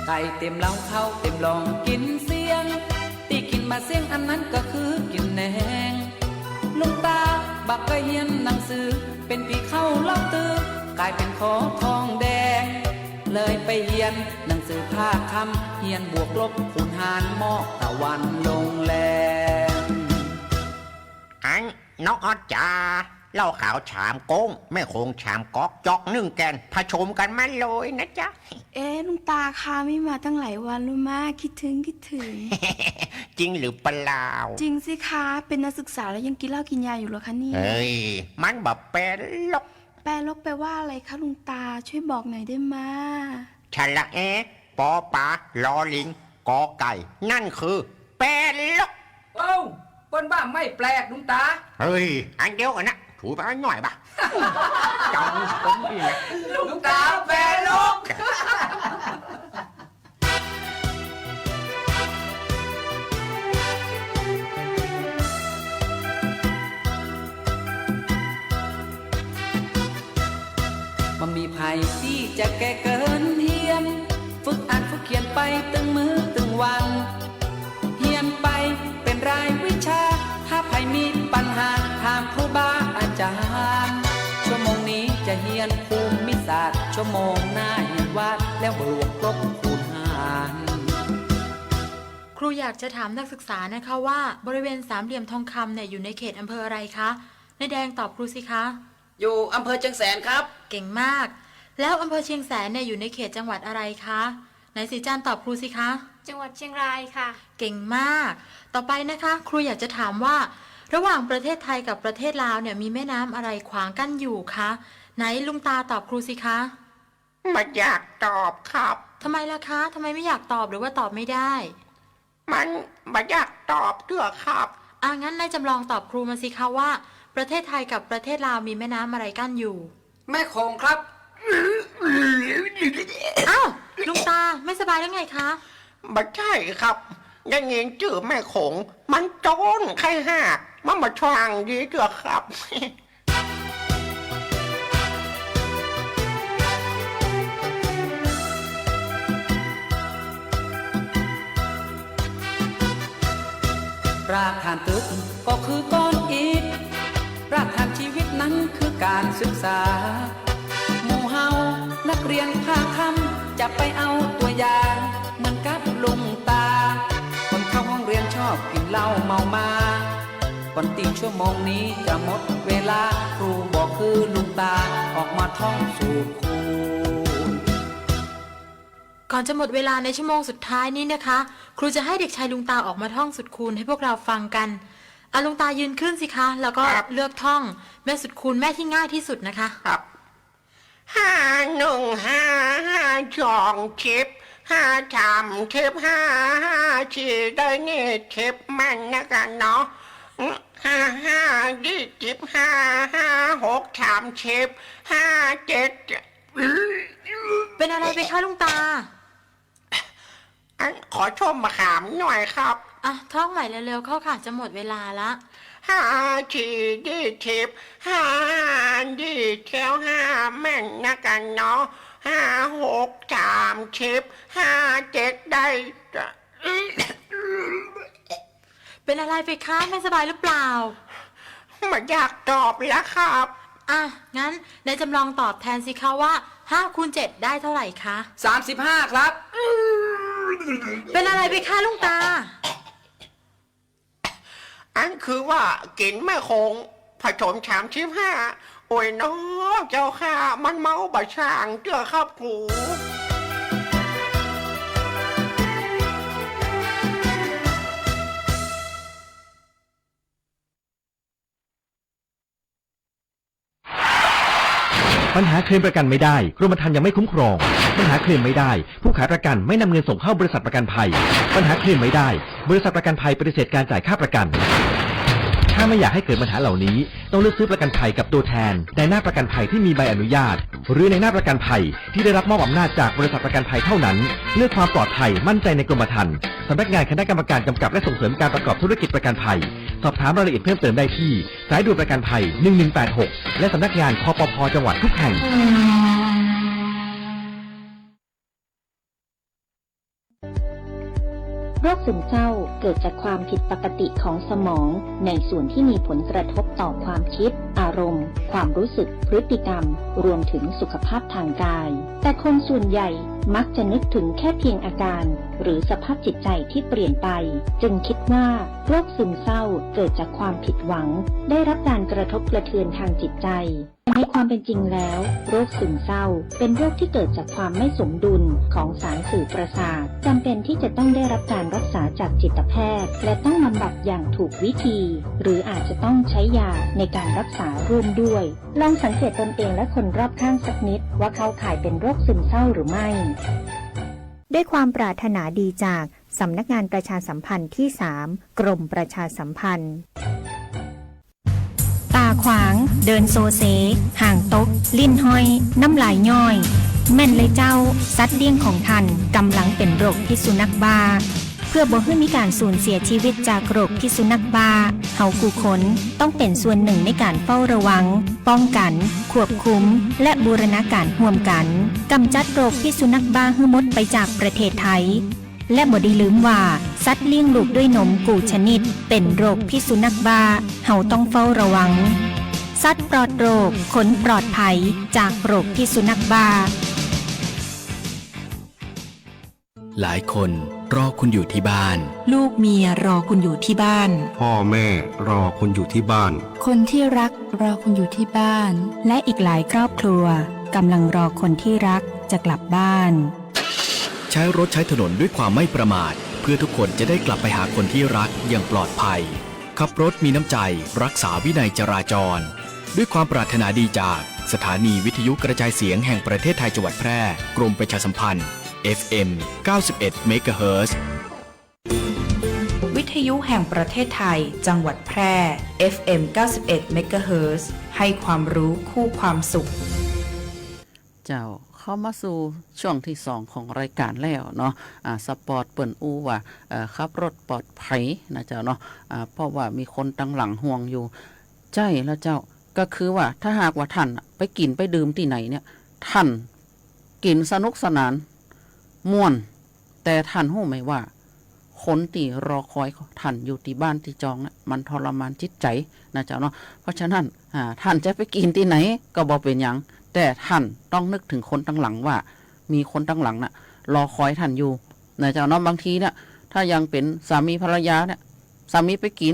ไก่เต็มเล้าเข้าเต็มลองกินเสียงตีกินมาเสียงอันนั้นก็คือกินแหนงลุงตาบักก็เฮียนหนังสือเป็นปีเข้าเล่าตื้อกลายเป็นขอทองแดงเลยไปเฮียนหนังสือภาคคำเฮียนบวกลบคูณหารหมอกตะวันลงแรง อันน้องออดจ๋าเหล้าขาวชามโก้งแม่คงชามก๊อกจอก1 แกนผสมกันมาเลยนะจ๊ะ ลุงตาค่ะไม่มาตั้งหลายวันรู้มากคิดถึง จริงหรือเปล่า จริงสิคะเป็นนักศึกษาแล้วยังกินเหล้ากินยาอยู่เหรอคะเนี่ย เฮ้ยมันแบบเป็นลก แปลลกแปลว่าอะไรคะลุงตาช่วยบอกหน่อยได้มา ฉละแอปอปลาลอลิงกอไก่ นั่นคือเป็นลก เอ้าเปิ้นบ้าไม่แปลกลุงตา เฮ้ยอันเดียวกันนะถูไปหน่อยปะจำผมอีก ลุงตาแปลลก มันมีภัยที่จะแก้เกินเฮียนฝึกอ่านฝึกเขียนไปตึงมือตึงวันเฮียนไปเป็นรายวิชาถ้าภัยมีปัญหาถามครูบาอาจารย์ชั่วโมงนี้จะเฮียนภูมิศาสตร์ชั่วโมงหน้าเฮียนวาดแล้วบวกลบคูณหาร ครูอยากจะถามนักศึกษานะคะว่าบริเวณสามเหลี่ยมทองคำเนี่ยอยู่ในเขตอำเภออะไรคะนายแดงตอบครูสิคะอยู่อำเภอเชียงแสนครับเก่งมากแล้วอำเภอเชียงแสนเนี่ยอยู่ในเขตจังหวัดอะไรคะไหนสีจันตอบครูสิคะจังหวัดเชียงรายค่ะเก่งมากต่อไปนะคะครูอยากจะถามว่าระหว่างประเทศไทยกับประเทศลาวเนี่ยมีแม่น้ำอะไรขวางกั้นอยู่คะไหนลุงตาตอบครูสิคะไม่อยากตอบครับ ทำไมล่ะคะทำไมไม่อยากตอบหรือว่าตอบไม่ได้มันไม่อยากตอบเถอะครับงั้นนายจำลองตอบครูมาสิคะว่าประเทศไทยกับประเทศลาวมีแม่น้ำอะไรกั้นอยู่แม่คงครับอ้าวลุงตาไม่สบายแล้วไงคะไม่ใช่ครับยังเงินจื่อแม่คงมันโจนใครหักมันมาช่างดีเถอะครับ รากฐานตึกก็คือก้อนอิฐรากฐานชีวิตนั้นคือการศึกษาหมู่เฮานักเรียนภาคค่ำจะไปเอาตัวอย่างเหมือนกับลุงตาคนเข้าห้องเรียนชอบกินเหล้าเมามาก่อนตีชั่วโมงนี้จะหมดเวลาครูบอกคือลุงตาออกมาท่องสูตรคูณก่อนจะหมดเวลาในชั่วโมงสุดท้ายนี้นะคะครูจะให้เด็กชายลุงตาออกมาท่องสุดคูณให้พวกเราฟังกันลุงตายืนขึ้นสิคะแล้วก็เลือกท่องแม่สุดคูณแม่ที่ง่ายที่สุดนะคะครับ515210 5 4ได้นี่ทิปมันนะกันเนาะ55 เป็นอะไรไปคะลุงตาขอชมมะขามหน่อยครับท่องใหม่เร็วๆเข้าค่ะจะหมดเวลาละ5 แม่นนะกันเนาะ5 6 3 10 5 7ได้เป็นอะไรไปคะไม่สบายหรือเปล่าไม่อยากตอบแล้วครับงั้นนายจำลองตอบแทนสิคะว่า5 คูณ 7ได้เท่าไหร่คะ35ครับเป็นอะไรไปคะลุงตาคือว่ากินแม่คงผสม35โอ้ยน้องเจ้าค่ะมันเมาบะช่างเจ้าครับครู ปัญหาเคลมประกันไม่ได้กรมธรรม์ยังไม่คุ้มครองปัญหาเคลมไม่ได้ผู้ขายประกันไม่นำเงินส่งเข้าบริษัทประกันภัยปัญหาเคลมไม่ได้บริษัทประกันภัยปฏิเสธการจ่ายค่าประกันถ้าไม่อยากให้เกิดปัญหาเหล่านี้ต้องเลือกซื้อประกันภัยกับตัวแทนในหน้าประกันภัยที่มีใบอนุญาตหรือในหน้าประกันภัยที่ได้รับมอบอำนาจจากบริษัทประกันภัยเท่านั้นเลือกความปลอดภัยมั่นใจในกรมธรรม์สำนักงานคณะกรรมการกำกับและส่งเสริมการประกอบธุรกิจประกันภัยสอบถามรายละเอียดเพิ่มเติมได้ที่สายด่วนประกันภัย1186และสำนักงานคปภ.จังหวัดทุกแห่งโรคซึมเศร้าเกิดจากความผิดปกติของสมองในส่วนที่มีผลกระทบต่อความคิดอารมณ์ความรู้สึกพฤติกรรมรวมถึงสุขภาพทางกายแต่คนส่วนใหญ่มักจะนึกถึงแค่เพียงอาการหรือสภาพจิตใจที่เปลี่ยนไปจึงคิดว่าโรคซึมเศร้าเกิดจากความผิดหวังได้รับการกระทบกระเทือนทางจิตใจในความเป็นจริงแล้วโรคซึมเศร้าเป็นโรคที่เกิดจากความไม่สมดุลของสารสื่อประสาทจำเป็นที่จะต้องได้รับการรักษาจากจิตแพทย์และต้องบำบัดอย่างถูกวิธีหรืออาจจะต้องใช้ยาในการรักษาร่วมด้วยลองสังเกตตนเองและคนรอบข้างสักนิดว่าเข้าข่ายเป็นโรคซึมเศร้าหรือไม่ด้วยความปรารถนาดีจากสำนักงานประชาสัมพันธ์ที่ 3 กรมประชาสัมพันธ์ตาขวางเดินโซเซห่างตกลิ้นห้อยน้ำลายย่อยแม่นเลยเจ้าสัตว์เลี้ยงของท่านกำลังเป็นโรคพิษสุนัขบ้าเพื่อบ่ให้มีการสูญเสียชีวิตจากโรคพิษสุนัขบ้าเฮากูขนต้องเป็นส่วนหนึ่งในการเฝ้าระวังป้องกันควบคุมและบูรณาการร่วมกันกำจัดโรคพิษสุนัขบ้าให้หมดไปจากประเทศไทยและบ่ได้ลืมว่าสัตว์เลี้ยงลูกด้วยนมกูชนิดเป็นโรคพิษสุนัขบ้าเฮาต้องเฝ้าระวังสัตว์ปลอดโรคขนปลอดภัยจากโรคพิษสุนัขบ้าหลายคนรอคุณอยู่ที่บ้านลูกเมียรอคุณอยู่ที่บ้านพ่อแม่รอคุณอยู่ที่บ้านคนที่รักรอคุณอยู่ที่บ้านและอีกหลายครอบครัวกำลังรอคนที่รักจะกลับบ้านใช้รถใช้ถนนด้วยความไม่ประมาทเพื่อทุกคนจะได้กลับไปหาคนที่รักอย่างปลอดภัยขับรถมีน้ำใจรักษาวินัยจราจรด้วยความปรารถนาดีจากสถานีวิทยุกระจายเสียงแห่งประเทศไทยจังหวัดแพร่กรมประชาสัมพันธ์ FM 91 เมกะเฮิรตซ์วิทยุแห่งประเทศไทยจังหวัดแพร่ FM 91 เมกะเฮิรตซ์ให้ความรู้คู่ความสุขเจ้าเข้ามาสู่ช่วงที่2ของรายการแล้วเนาะสปอร์ตเปิ่นอูว่าขับรถปลอดภัยนะเจ้าเนาะเพราะว่ามีคนตั้งหลังห่วงอยู่ใจแล้วเจ้าก็คือว่าถ้าหากว่าท่านไปกินไปดื่มที่ไหนเนี่ยท่านกินสนุกสนานม่วนแต่ท่านรู้ไหมว่าคนที่รอคอยท่านอยู่ที่บ้านที่จองเนี่ยมันทรมานจิตใจนะเจ้าเนาะเพราะฉะนั้นท่านจะไปกินที่ไหนก็บ่เป็นหยังแต่ท่านต้องนึกถึงคนตั้งหลังว่ามีคนตั้งหลังน่ะรอคอยท่านอยู่นะเจ้าเนาะบางทีเนี่ยถ้ายังเป็นสามีภรรยาเนี่ยสามีไปกิน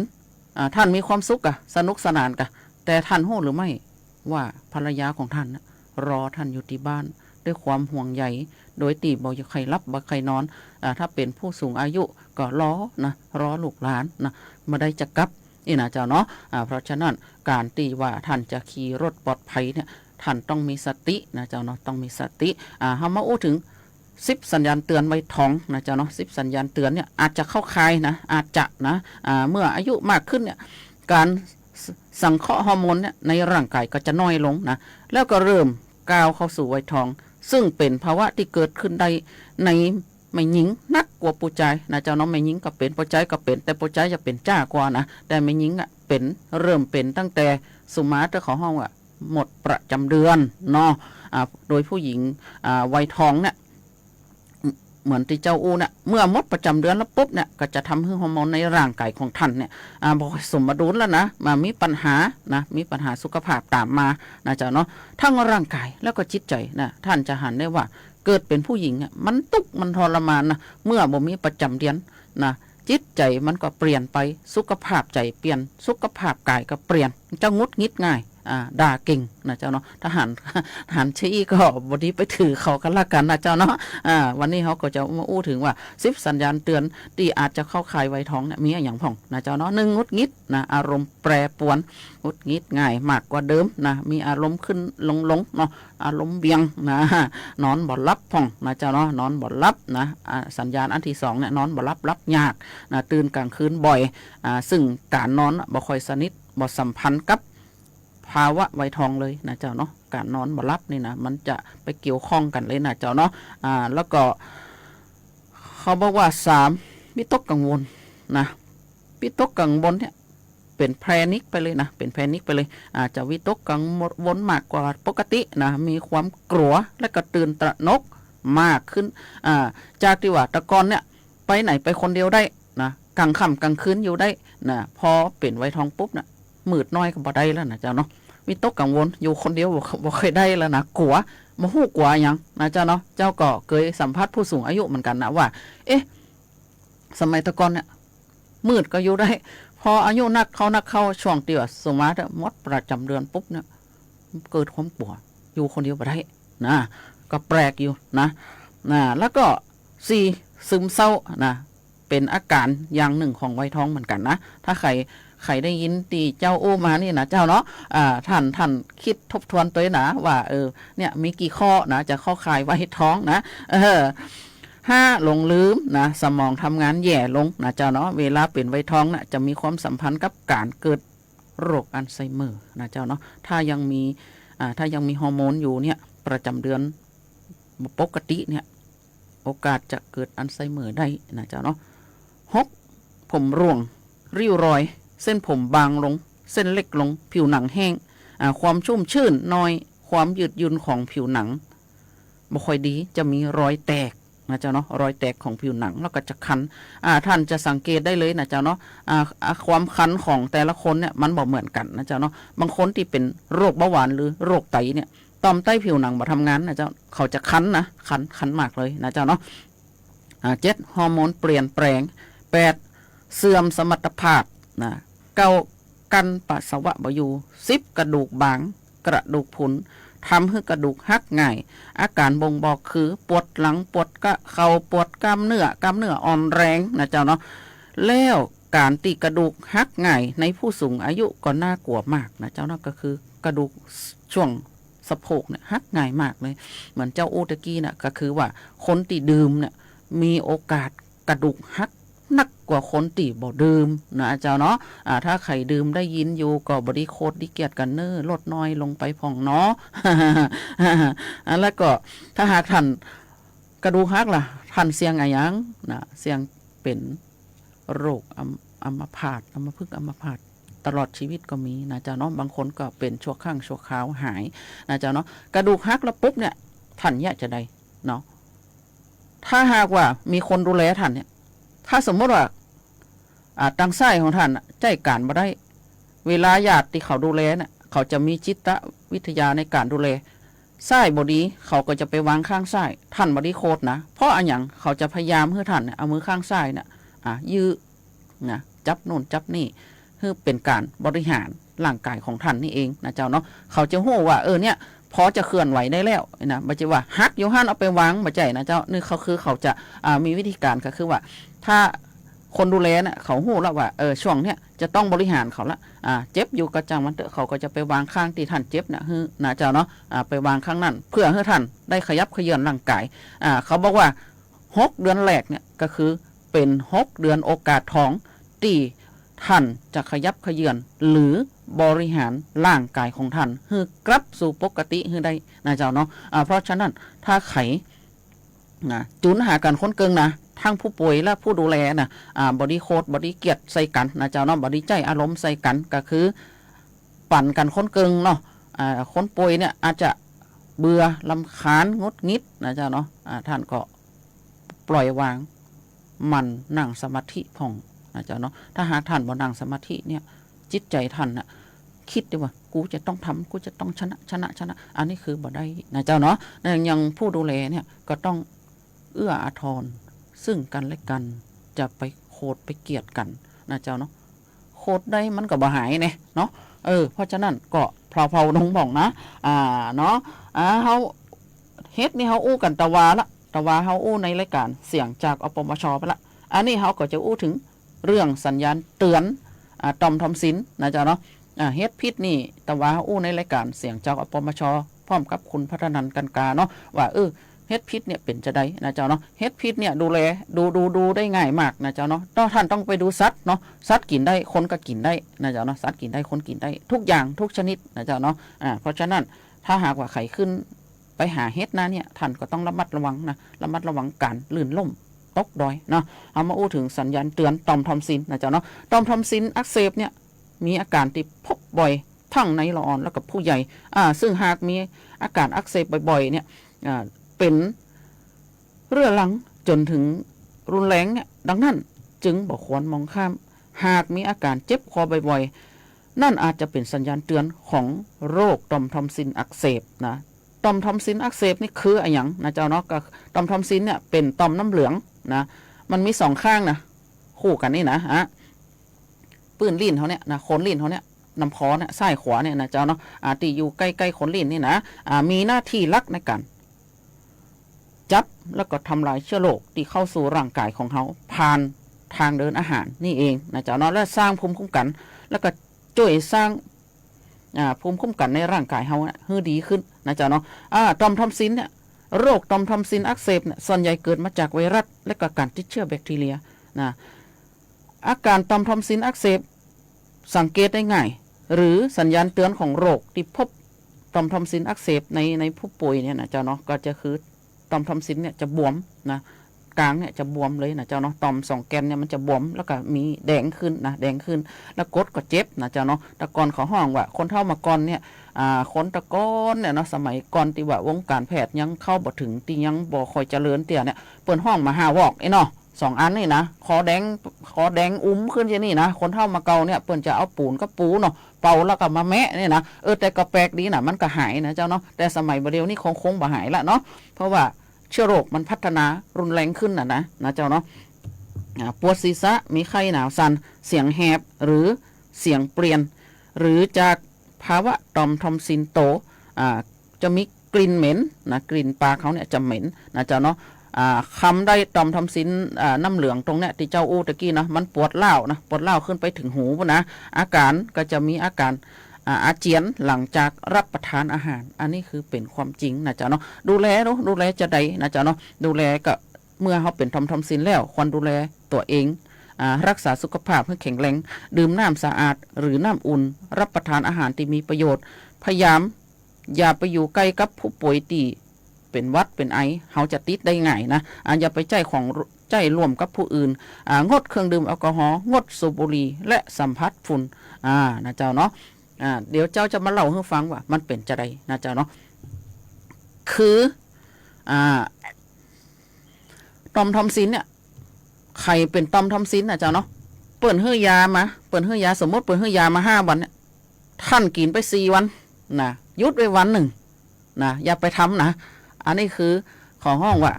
ท่านมีความสุขอะสนุกสนานกะแต่ท่านรู้หรือไม่ว่าภรรยาของท่านนะรอท่านอยู่ที่บ้านด้วยความห่วงใยโดยตีบ่ใครรับบ่ใครนอนถ้าเป็นผู้สูงอายุก็รอลูกหลานนะมาได้จะกลับนี่นะเจ้าเนาะเพราะฉะนั้นการตีว่าท่านจะขี่รถปลอดภัยเนี่ยท่านต้องมีสตินะเจ้าเนาะต้องมีสติเฮามาอู้ถึง10สัญญาณเตือนไว้ท้องนะเจ้าเนาะ10สัญญาณเตือนเนี่ยอาจจะเข้าข่ายนะอาจจะนะเมื่ออายุมากขึ้นเนี่ยการสังเคราะห์ฮอร์โมนเนี่ยในร่างกายก็จะน้อยลงนะแล้วก็เริ่มก้าวเข้าสู่วัยทองซึ่งเป็นภาวะที่เกิดขึ้นได้ในไม่หญิงนักกว่าผู้ชายนะเจ้าเนาะไม่หญิงก็เป็นผู้ชายก็เป็นแต่ผู้ชายจะเป็นจ้ากว่านะแต่ไม่หญิงอ่ะเป็นเริ่มเป็นตั้งแต่สุมาตรของห้องอ่ะหมดประจำเดือนเนาะโดยผู้หญิงวัยทองเนี่ยเหมือนที่เจ้าอูเนี่ยเมื่อหมดประจำเดือนแล้วปุ๊บเนี่ยก็จะทำให้ฮอร์โมนในร่างกายของท่านเนี่ยบอกสมดุลแล้วนะมามีปัญหาสุขภาพตามมานะเจ้าเนาะทั้งร่างกายแล้วก็จิตใจนะท่านจะหันได้ว่าเกิดเป็นผู้หญิงอ่ะมันทุกข์มันทรมานนะเมื่อบ่มีประจำเดือนนะจิตใจมันก็เปลี่ยนไปสุขภาพใจเปลี่ยนสุขภาพกายก็เปลี่ยนจะงุดงิดง่าย ด่าเก่งนะเจ้าเนาะทหารชี้ก็บดีไปถือเขากันละกันนะเจ้าเนาะวันนี้เขาก็จะมาอู้ถึงว่า10สัญญาณเตือนที่อาจจะเข้าข่ายไวท้องเนี่ยมีอย่างพ่องนะเจ้าเนาะ1งุดงิดนะอารมณ์แปรปรวนงุดงิดง่ายมากกว่าเดิมนะมีอารมณ์ขึ้นลงเนาะอารมณ์เบี่ยงนะนอนบ่หลับพ่องนะเจ้าเนาะนอนบ่หลับนะสัญญาณอันที่2เนี่ยนอนบ่หลับยากนะตื่นกลางคืนบ่อยซึ่งการนอนบ่ค่อยสนิทบ่สัมพันธ์กับภาวะไวทองเลยนะเจ้าเนาะการนอนบ่หลับนี่นะมันจะไปเกี่ยวข้องกันเลยนะเจ้าเนาะแล้วก็เขาบอกว่า3วิตกกังวลนะวิตกกังวลเนี่ยเป็นแพนิคไปเลยนะเป็นแพนิคไปเลยอาจจะวิตกกังวลมากกว่าปกตินะมีความกลัวและก็ตื่นตระหนกมากขึ้นจากที่ว่าตะกอนเนี่ยไปไหนไปคนเดียวได้นะกลางค่ำกลางคืนอยู่ได้นะพอเป็นไวทองปุ๊บนะมืดน้อยก็บ่ได้แล้วนะเจ้าเนาะวิตกกังวลอยู่คนเดียวบ่เคยได้แล้วนะกลัวมาฮู้กลัวอย่างนะเจ้าเนาะเจ้าก็เคยสัมภาษณ์ผู้สูงอายุเหมือนกันนะว่าสมัยตะกอนเนี่ยมืดก็อยู่ได้พออายุนักเข้าช่วงที่ว่าสมาธิมดประจำเดือนปุ๊บเนี่ยเกิดความปวดอยู่คนเดียวบ่ได้นะก็แปลกอยู่นะแล้วก็4ซึมเศร้านะเป็นอาการอย่างหนึ่งของไวท้องเหมือนกันนะถ้าใครได้ยินตีเจ้าโอมานี่นะเจ้าเนาะท่านคิดทบทวนตัวนะว่าเนี่ยมีกี่ข้อนะจะเข้าข่ายไวท้องนะ5หลงลืมนะสมองทำงานแย่ลงนะเจ้าเนาะเวลาเป็นไวท้องนะจะมีความสัมพันธ์กับการเกิดโรคอัลไซเมอร์นะเจ้าเนาะถ้ายังมีฮอร์โมนอยู่เนี่ยประจำเดือนปกติเนี่ยโอกาสจะเกิดอัลไซเมอร์ได้นะเจ้าเนาะ6ผมร่วงริ้วรอยเส้นผมบางลงเส้นเล็กลงผิวหนังแห้งความชุ่มชื่นน้อยความยืดหยุ่นของผิวหนังบ่ค่อยดีจะมีรอยแตกนะเจ้าเนาะรอยแตกของผิวหนังแล้วก็จะคันท่านจะสังเกตได้เลยนะเจ้าเนาะความคันของแต่ละคนเนี่ยมันบ่เหมือนกันนะเจ้าเนาะบางคนที่เป็นโรคเบาหวานหรือโรคไตเนี่ยต่อมไตผิวหนังบ่ทำงานนะเจ้าเขาจะคันนะคันมากเลยนะเจ้าเนาะ7ฮอร์โมนเปลี่ยนแปลง8เสื่อมสมรรถภาพนะ9กันปัสสาวะบ่อยู่10กระดูกบางกระดูกพรุนทำให้กระดูกหักง่ายอาการบ่งบอกคือปวดหลังปวดกะเข่าปวดกล้ามเนื้อ่อนแรงนะเจ้าเนาะแล้วการตีกระดูกหักง่ายในผู้สูงอายุก็น่ากลัวมากนะเจ้าเนาะก็คือกระดูกช่วงสะโพกเนี่ยหักง่ายมากเลยเหมือนเจ้าโอตะกี้นะก็คือว่าคนที่ดื่มเนี่ยมีโอกาสกระดูกหักนักกว่าคนตีบ่ดื่มนะเจ้าเนาะถ้าใครดื่มได้ยินอยู่ก็บริโคตรดิเกียดกันเนอลดน้อยลงไปผ่องเนาะ แล้วก็ถ้าหากท่านกระดูกหักล่ะท่านเสี่ยงอะไรยังนะเสี่ยงเป็นโรคอัมพาตอัมพฤกษ์อัมพาตตลอดชีวิตก็มีนะเจ้าเนาะบางคนก็เป็นชั่วข้างชั่วคราวหายนะเจ้าเนาะกระดูกหักแล้วปุ๊บเนี่ยท่านเนี่ยจะได้เนาะถ้าหากว่ามีคนดูแลท่านเนี่ยถ้าสมมติว่าทางไส้ของท่านใจการมาได้เวลาญาติที่เขาดูแลเนี่ยเขาจะมีจิตวิทยาในการดูแลไส้บดีเขาก็จะไปวางข้างไส้ท่านบดีโคตรนะเพราะอันอย่างเขาจะพยายามให้ท่านเอามือข้างไส้เนี่ยยื้อนะจับโน่นจับนี่เพื่อเป็นการบริหารร่างกายของท่านนี่เองนะเจ้าเนาะเขาจะหู้ว่าเนี่ยพอจะเคลื่อนไหวได้แล้วนะไม่ใช่ว่าฮักโยฮันเอาไปวางมาใจนะเจ้านี่เขาจะมีวิธีการก็คือว่าถ้าคนดูแลน่ะเขาหู้แล้วว่าช่วงเนี้ยจะต้องบริหารเขาละเจ็บอยู่กระจังมันเถอะเขาก็จะไปวางข้างที่ท่านเจ็บนะนะเจ้าเนาะไปวางข้างนั้นเพื่อให้ท่านได้ขยับเขยื้อนร่างกายเขาบอกว่า6 เดือนแรกเนี่ยก็คือเป็น6 เดือนโอกาสท้องที่ท่านจะขยับเขยื้อนหรือบริหารร่างกายของท่านให้กลับสู่ปกติให้ได้นะเจ้าเนาะเพราะฉะนั้นถ้าไขนะจุนหาการค้นเกิงนะทั้งผู้ป่วยและผู้ดูแลนะบอดี้โคดบอดี้เกียรติใส่กันนะเจ้าเนาะบอดี้ใจอารมณ์ใส่กันก็คือปั่นกันค้นเกิงเนาะคนป่วยเนี่ยอาจจะเบื่อลำคาญงดงิดนะเจ้าเนาะท่านก็ปล่อยวางมันนั่งสมาธิผ่องนะเจ้าเนาะถ้าหากท่านบ่นั่งสมาธิเนี่ยจิตใจท่านน่ะคิดได้ว่ากูจะต้องทำกูจะต้องชนะอันนี้คือบ่ได้นะเจ้าเนาะอย่างผู้ดูแลเนี่ยก็ต้องเอื้ออาทรซึ่งกันและกันจะไปโคดไปเกลียดกันนะเจ้าเนาะโคดได้มันก็บ่หายเนาะ เพราะฉะนั้นก็เพลาๆน้องบอกนะเนาะเฮาเฮ็ดนี่เฮาอู้กันตะวาเฮาอู้ในรายการเสียงจากอปมชไปละอันนี้เฮาก็จะอู้ถึงเรื่องสัญญาณเตือนตอมทอมสินนะจ๊ะเนาะเฮ็ดพิษนี่ตะวาเฮาอู้ในรายการเสียงจากอปมชพร้อมกับคุณพัฒนันท์กันกาเนาะว่าเฮ็ดพิษเนี่ยเป็นจะได้นะเจ้าเนาะเฮ็ดพิษเนี่ยดูได้ง่ายมากนะเจ้าเนาะท่านต้องไปดูสัตว์เนาะสัตว์กินได้คนก็กินได้นะเจ้าเนาะสัตว์กินได้คนกินได้ทุกอย่างทุกชนิดนะเจ้าเนาะเพราะฉะนั้นถ้าหากว่าไข่ขึ้นไปหาเฮ็ดนะเนี่ยท่านก็ต้องระมัดระวังนะระมัดระวังการลื่นล้มตกดอยเนาะเอามาอู้ถึงสัญญาณเตือนต่อมทอมซินนะเจ้าเนาะต่อมทอมซินอักเสบเนี่ยมีอาการที่พบบ่อยทั้งในละอ่อนแล้วกับผู้ใหญ่ซึ่งหากมีอาการอักเสบบ่อยๆเนี่ยเป็นเรื้อรังจนถึงรุนแรงเนี่ยดังนั้นจึงบอกควรมองข้ามหากมีอาการเจ็บคอบ่อยๆนั่นอาจจะเป็นสัญญาณเตือนของโรคต่อมทอมซินอักเสบนะต่อมทอมซินอักเสบนี่คืออะไรอย่างนะเจ้าเนาะก็ต่อมทอมซินเนี่ยเป็นต่อมน้ำเหลืองนะมันมี2ข้างนะคู่กันนี่นะปื้นลิ้นเขาเนี่ยนะขนลิ้นเขาเนี่ยน้ำคอเนี่ยซ้ายขวาเนี่ยนะเจ้าเนาะที่อยู่ใกล้ๆขนลิ้นนี่นะมีหน้าที่หลักในการจับแล้วก็ทำลายเชื้อโรคที่เข้าสู่ร่างกายของเขาผ่านทางเดินอาหารนี่เองนะเจ้าเนาะและสร้างภูมิคุ้มกันแล้วก็ช่วยสร้างภูมิคุ้มกันในร่างกายเขาให้ดีขึ้นนะเจ้าเนาะต่อมทอมซินเนี่ยโรคต่อมทอมซินอักเสบเนี่ยส่วนใหญ่เกิดมาจากไวรัสและก็การติดเชื้อแบคทีเรียนะอาการต่อมทอมซินอักเสบสังเกตได้ง่ายหรือสัญญาณเตือนของโรคที่พบต่อมทอมซินอักเสบในผู้ป่วยเนี่ยนะเจ้าเนาะก็จะคือต่อมทอมซินเนี่ยจะบวมนะกลางเนี่ยจะบวมเลยนะเจ้าเนาะต่อม2 แกนเนี่ยมันจะบวมแล้วก็มีแดงขึ้นนะแดงขึ้นแล้วกดก็เจ็บนะเจ้าเนาะแต่ก่อนเขาห้องว่าคนเฒ่ามาก่อนเนี่ยคนตะก้อนเนี่ยเนาะสมัยก่อนที่ว่าวงการแพทย์ยังเข้าบ่ถึงที่ยังบ่ค่อยเจริญเตี่ยเนี่ยเปิ้นห้องมา5 วอกเนาะ2 อันนี่นะคอแดงขึ้นอย่างนี้นะคนเฒ่ามาเก่าเนี่ยเปิ้นจะเอาปูนกับปูเนาะเป่าแล้วก็มาแมะเนี่ยนะแต่ก็แปลกดีนะมันก็หายนะเจ้าเนาะแต่สมัยบ่เดียวนี่คงบ่หายละเนาะเพราะว่าเชื้อโรคมันพัฒนารุนแรงขึ้นนะเจ้าเนาะปวดศีรษะมีไข้หนาวสั่นเสียงแหบหรือเสียงเปลี่ยนหรือจากภาวะต่อมทอมซินโตจะมีกลิ่นเหม็นนะกลิ่นปากเขาเนี่ยจะเหม็นนะเจ้าเนาะคำได้ต่อมทอมซินน้ำเหลืองตรงเนี้ยที่เจ้าอู้ตะกี้นะมันปวดเล่าขึ้นไปถึงหูนะอาการก็จะมีอาการอาเจียนหลังจากรับประทานอาหารอันนี้คือเป็นความจริงนะเจ้าเนาะดูแลจะได้นะเจ้าเนาะดูแลก็เมื่อเขาเป็นทอมซินแล้วควรดูแลตัวเองรักษาสุขภาพให้แข็งแรงดื่มน้ำสะอาดหรือน้ำอุ่นรับประทานอาหารที่มีประโยชน์พยายามอย่าไปอยู่ใกล้กับผู้ป่วยที่เป็นหวัดเป็นไอเขาจะติดได้ง่ายนะอย่าไปใจร่วมกับผู้อื่นงดเครื่องดื่มแอลกอฮอล์งดสูบบุหรี่และสัมผัสฝุ่นนะเจ้าเนาะเดี๋ยวเจ้าจะมาเล่าให้ฟังว่ามันเป็นจะไดนะเจ้าเนาะคือต่อมทอมซินเนี่ยใครเป็นต่อมทอมซินนะเจ้าเนาะเปิดให้ยาสมมติเปิดให้ยามา5 วันเนี่ยท่านกินไป4 วันนะหยุดไว้วันหนึ่งนะอย่าไปทำนะอันนี้คือของห้องว่า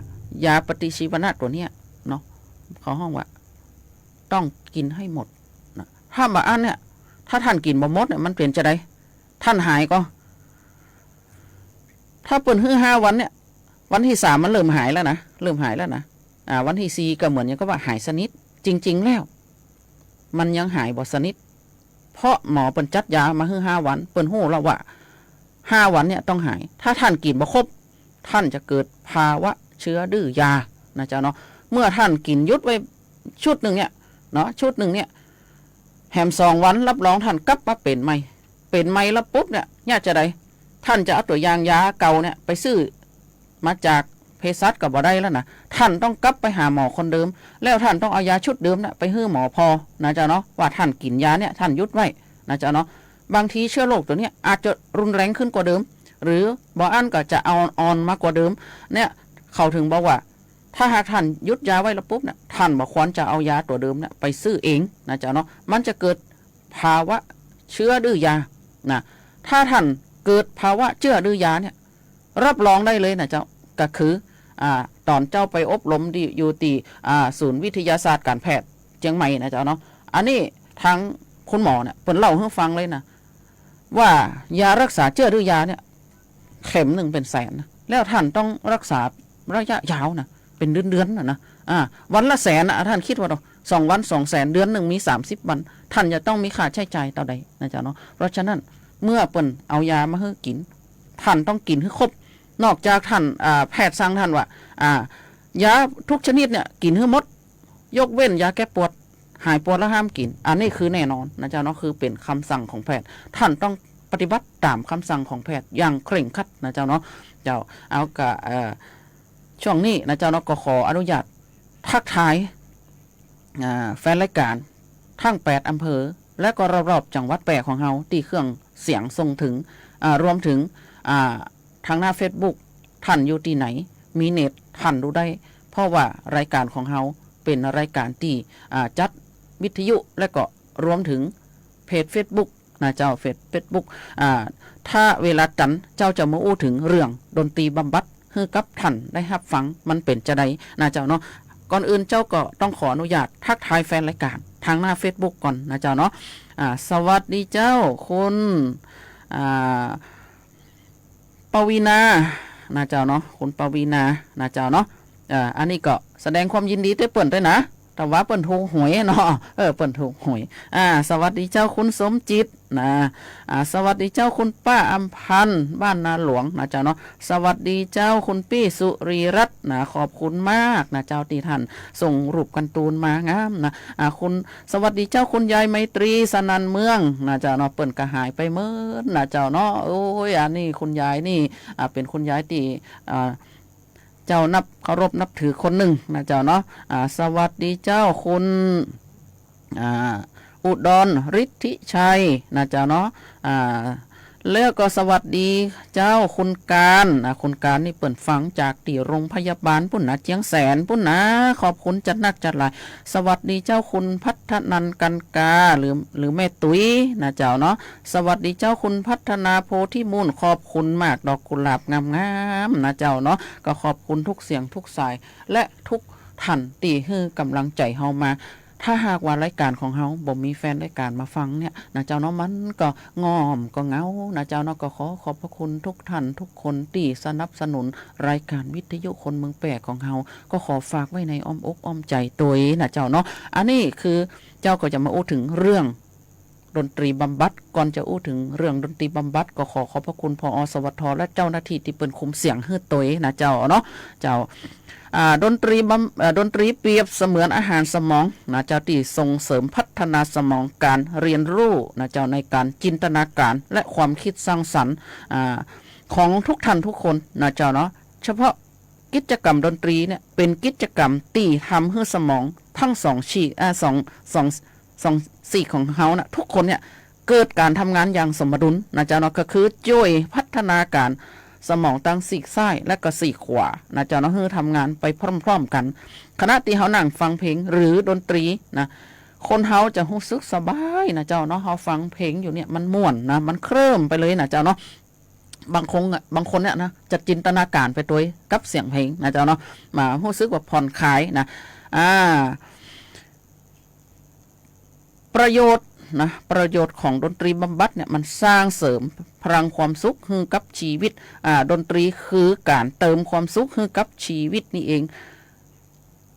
ยาปฏิชีวนะตัวเนี้ยเนาะของห้องว่าต้องกินให้หมดนะถ้าบางอันเนี่ยถ้าท่านกินบ่หมดเนี่ยมันเปลี่ยนจะได้ท่านหายก็ถ้าเปิด5 วันเนี่ยวันที่3มันเริ่มหายแล้วนะวันที่4ก็เหมือนอย่างก็ว่าหายสนิทจริงๆแล้วมันยังหายบ่สนิทเพราะหมอเปิ่นจัดยามา5 วันเปิ่นฮู้แล้วว่า5 วันเนี่ยต้องหายถ้าท่านกินบ่ครบท่านจะเกิดภาวะเชื้อดื้อยานะเจ้าเนาะเมื่อท่านกินยุดไว้ชุดหนึ่งเนี่ยเนาะชุดหนึ่งเนี่ยแหม2 วันรับรองท่านกลับมาเป็นใหม่แล้วปุ๊บเนี่ยจะได้ท่านจะเอาตัวอย่างยาเก่าเนี่ยไปซื้อมาจากเภสัชก็บ่ได้แล้วนะท่านต้องกลับไปหาหมอคนเดิมแล้วท่านต้องเอายาชุดเดิมเนี่ยไปให้หมอพอนะเจ้าเนาะว่าท่านกินยาเนี่ยท่านยุดไว้นะเจ้าเนาะบางทีเชื้อโรคตัวนี้อาจจะรุนแรงขึ้นกว่าเดิมหรือบางอันก็จะอ่อนมากกว่าเดิมเนี่ยเขาถึงบอกว่าถ้าหากท่านยุดยาไว้แล้วปุ๊บเนี่ยท่านบ่ควรจะเอายาตัวเดิมเนี่ยไปซื้อเองนะเจ้าเนาะมันจะเกิดภาวะเชื้อดื้อยานะถ้าท่านเกิดภาวะเชื้อดื้อยาเนี่ยรับรองได้เลยนะเจ้าก็คือตอนเจ้าไปอบรมอยู่ที่ศูนย์วิทยาศาสตร์การแพทย์เชียงใหม่นะเจ้าเนาะอันนี้ทางคุณหมอเนี่ยเปิ่นเล่าให้ฟังเลยนะ ว่ายารักษาเจื้อหรือยาเนี่ยเข็มหนึ่งเป็นแสนนะแล้วท่านต้องรักษาระยะยาวนะเป็นเดือนนะวันละแสนนะท่านคิดว่า2 วัน2 แสนเดือนหนึ่งมี30 วันท่านจะต้องมีค่าใช้จ่ายต่อใดนะจ๊ะเนาะเพราะฉะนั้นเมื่อเปิ้นเอายามาให้กินท่านต้องกินให้ครบนอกจากท่านแพทย์สั่งท่านว่ายาทุกชนิดเนี่ยกินให้หมดยกเว้นยาแก้ปวดหายปวดแล้วห้ามกินอันนี้คือแน่นอนนะจ๊ะเนาะคือเป็นคำสั่งของแพทย์ท่านต้องปฏิบัติตามคำสั่งของแพทย์อย่างเคร่งครัดนะเจ้าเนาะเจ้าเอากะช่วงนี้นะเจ้าเนาะก็ขออนุญาตทักทายแฟนรายการทั้ง8 อำเภอและก็รอบๆจังหวัด8ของเฮาที่เครื่องเสียงส่งถึงรวมถึงทางหน้า Facebook ท่านอยู่ที่ไหนมีเน็ตท่านดูได้เพราะว่ารายการของเฮาเป็นรายการที่จัดวิทยุและก็รวมถึงเพจ Facebook นะเจ้าเฟซบุ๊กถ้าเวลาจันเจ้าจะมาอู้ถึงเรื่องดนตรีบำบัดให้กับท่านได้รับฟังมันเป็นจะไดนะเจ้าเนาะก่อนอื่นเจ้าก็ต้องขออนุญาตทักทายแฟนรายการทางหน้า Facebook ก่อนนะเจ้าเนาะสวัสดีเจ้าคุณปวีนานะเจ้าเนาะคุณปวีนานะเจ้าเนาะอันนี้ก็แสดงความยินดีด้วยเปิ่นด้วยนะแต่ว่าเปิ่นถูกหวยเนาะเปิ่นถูกหวยสวัสดีเจ้าคุณสมจิตนะสวัสดีเจ้าคุณป้าอัมพันธ์บ้านนาหลวงนะเจ้าเนาะสวัสดีเจ้าคุณปี้สุรีรัตน์นะขอบคุณมากนะเจ้าที่ท่านส่งรูปการ์ตูนมางามนะคุณสวัสดีเจ้าคุณยายไมตรีสนันเมืองนะเจ้าเนาะเปิ่นก็หายไปเมื่อนะเจ้าเนาะโอ้ยอันนี้คุณยายนี่เป็นคุณยายที่เจ้านับเคารพนับถือคนหนึ่งนะเจ้าเนาะสวัสดีเจ้าคุณอุดรฤทธิชัยนะเจ้าเนาะแล้วก็สวัสดีเจ้าคุณการคุณการนี่เปิ่นฟังจากที่โรงพยาบาลปุ่นนะเจียงแสนปุ่นนะขอบคุณจัดนักจัดหลายสวัสดีเจ้าคุณพัฒนันกันกาหรือแม่ตุ้ยนะเจ้าเนาะสวัสดีเจ้าคุณพัฒนาโพธิมูลขอบคุณมากดอกกุหลาบงามๆนะเจ้าเนาะก็ขอบคุณทุกเสียงทุกสายและทุกท่านที่ให้กำลังใจเฮามาถ้าหากว่ารายการของเฮาบ่มีแฟนรายการมาฟังเนี่ยนะเจ้าเนาะมันก็งอมก็เงานะเจ้าเนาะก็ขอบพระคุณทุกท่านทุกคนที่สนับสนุนรายการวิทยุคนเมืองแปดของเฮาก็ขอฝากไว้ในอ้อมอกอ้อมใจตัวเองนะเจ้าเนาะอันนี้คือเจ้าก็จะมาอู้ถึงเรื่องดนตรีบำบัดก่อนจะอู้ถึงเรื่องดนตรีบำบัดก็ขอบพระคุณพอสวัสดิ์และเจ้าหน้าที่ที่เป็นคุมเสียงให้ตัวเองนะเจ้าเนาะเจ้าดนตรีเปรียบเสมือนอาหารสมองนะเจ้าที่ส่งเสริมพัฒนาสมองการเรียนรู้นะเจ้าในการจินตนาการและความคิดสร้างสรรค์ของทุกท่านทุกคนนะเจ้าเนาะเฉพาะกิจกรรมดนตรีเนี่ยเป็นกิจกรรมที่ทำให้สมองทั้งสองสี่ของเขานะทุกคนเนี่ยเกิดการทำงานอย่างสมดุลนะเจ้าเนาะก็คือช่วยพัฒนาการสมองตั้งซีกซ้ายและก็ซีกขวานะเจ้าเนาะทำงานไปพร้อมๆกันขณะที่เขานั่งฟังเพลงหรือดนตรีนะคนเขาจะรู้สึกสบายนะเจ้าเนาะเขาฟังเพลงอยู่เนี่ยมันม่วนนะมันเคลิ้มไปเลยนะเจ้าเนาะบางคนเนี่ยนะจะจินตนาการไปด้วยกับเสียงเพลงนะเจ้าเนาะมารู้สึกว่าผ่อนคลายนะประโยชน์ของดนตรีบำบัดเนี่ยมันสร้างเสริมพลังความสุขให้กับชีวิตดนตรีคือการเติมความสุขให้กับชีวิตนี่เอง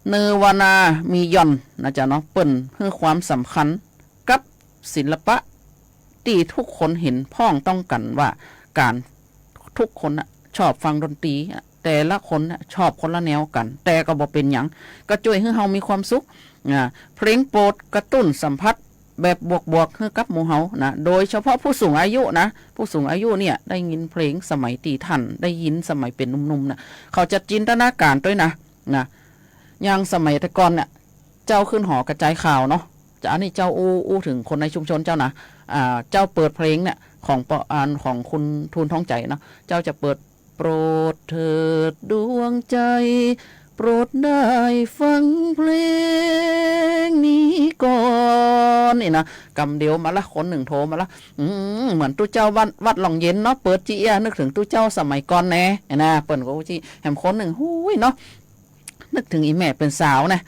เนวานามีย่อนนะจ๊ะเนาะเปิ้นให้ความสำคัญกับศิลปะที่ทุกคนเห็นพ้องต้องกันว่าการทุกคนชอบฟังดนตรีแต่ละคนชอบคนละแนวกันแต่ก็บ่เป็นหยังก็ช่วยให้เฮามีความสุขเพลงโปรดกระตุ้นสัมผัสแบบบวกๆให้กับหมู่เฮานะโดยเฉพาะผู้สูงอายุนะผู้สูงอายุเนี่ยได้ยินเพลงสมัยตีท่านได้ยินสมัยเป็นหนุ่มๆนะเขาจะจินตนาการด้วยนะอย่างสมัยแต่ก่อนเนี่ยเจ้าขึ้นหอกระจายข่าวเนาะจะอันนี้เจ้าอู้ถึงคนในชุมชนเจ้านะเจ้าเปิดเพลงเนี่ยของคุณทูลท้องใจเนาะเจ้าจะเปิดโปรดเถิดดวงใจโปรดได้ฟังเพลงนี้ก่อนนี่นะกำเดียวมาละคนหนึ่งโทรมาละเหมือนตู้เจ้าวัดหลองเย็นเนาะเปิดจีนึกถึงตู้เจ้าสมัยก่อนแน่นะเปิดก็จีแหมคนหนึ่งหูยเนาะนึกถึงอีแม่เป็นสาวนะ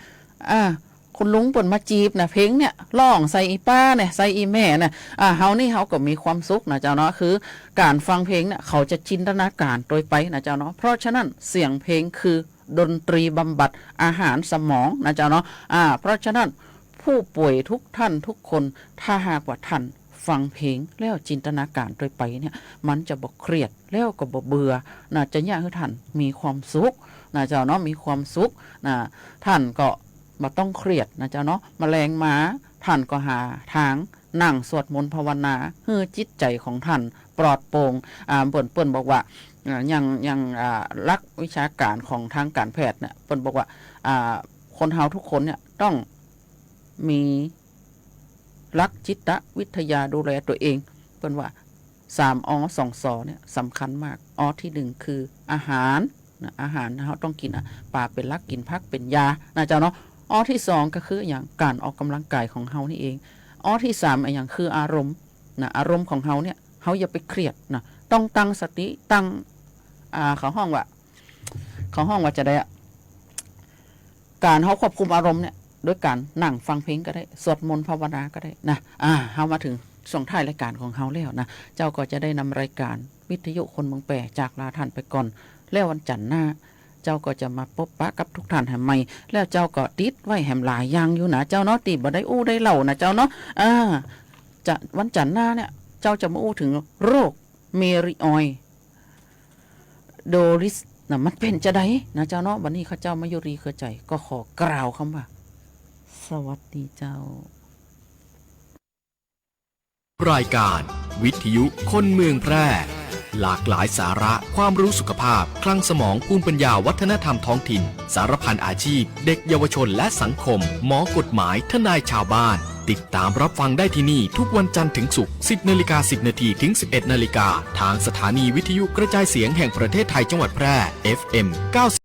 คุณลุงเปิ่นมาจีบนะเพลงเนี่ยร้องใส่อีป้าเนี่ยใส่อีแม่เนี่ยเฮานี่เฮาก็มีความสุขนะเจ้าเนาะคือการฟังเพลงเนี่ยเขาจะจินตนาการโดยไปนะเจ้าเนาะเพราะฉะนั้นเสียงเพลงคือดนตรีบำบัดอาหารสมองนะเจ้าเนาะเพราะฉะนั้นผู้ป่วยทุกท่านทุกคนถ้าหากว่าท่านฟังเพลงแล้วจินตนาการโดยไปเนี่ยมันจะบ่เครียดแล้วก็บ่เบื่อน่าจะอยากให้ท่านมีความสุขนะเจ้าเนาะมีความสุขนะท่านก็บ่ต้องเครียดนะเจ้าเนาะแมลงหมาท่านก็หาทางนั่งสวดมนต์ภาวนาให้จิตใจของท่านปลอดโปร่งเปิ้นบอกว่าอย่างลักวิชาการของทางการแพทย์เนี่ยเปิ้นบอกว่าคนเฮาทุกคนเนี่ยต้องมีลักจิตวิทยาดูแลตัวเองเปิ้นว่า3 อ 2 สเนี่ยสำคัญมากที่1คืออาหารอาหารเราต้องกินปลาเป็นลักกินผักเป็นยานะเจ้าเนาะที่2ก็คืออย่างการออกกำลังกายของเฮานี่เองที่3อย่างคืออารมณ์นะอารมณ์ของเฮาเนี่ยเฮาอย่าไปเครียดนะต้องตั้งสติตั้งเขาห้องว่าจะได้การเฮาควบคุมอารมณ์เนี่ยด้วยการนั่งฟังเพลงก็ได้สวดมนต์ภาวนาก็ได้นะเฮามาถึงช่วงท้ายรายการของเฮาแล้วนะเจ้าก็จะได้นำรายการวิทยุคนเมืองแปรจากลาท่านไปก่อนแล้ววันจันทร์หน้าเจ้าก็จะมาพบปะกับทุกท่านแห่งใหม่แล้วเจ้าก็ติดไว้แห่งหลายอย่างอยู่นะเจ้าเนาะตีบ่ได้อู้ได้เล่านะเจ้าเนาะจะวันจันทร์หน้าเนี่ยเจ้าจะมาอู้ถึงโรคเมริออยโดริสนะมันเป็นจะได้นะเจ้าเนาะวันนี้ข้าเจ้ามายุรีเครือใจก็ขอกล่าวคำว่าสวัสดีเจ้า รายการวิทยุคนเมืองแพร่หลากหลายสาระความรู้สุขภาพคลังสมองภูมิปัญญาวัฒนธรรมท้องถิ่นสารพันอาชีพเด็กเยาวชนและสังคมหมอกฎหมายทนายชาวบ้านติดตามรับฟังได้ที่นี่ทุกวันจันทร์ถึงศุกร์ 10:10 นถึง 11:00 นทางสถานีวิทยุกระจายเสียงแห่งประเทศไทยจังหวัดแพร่ FM 90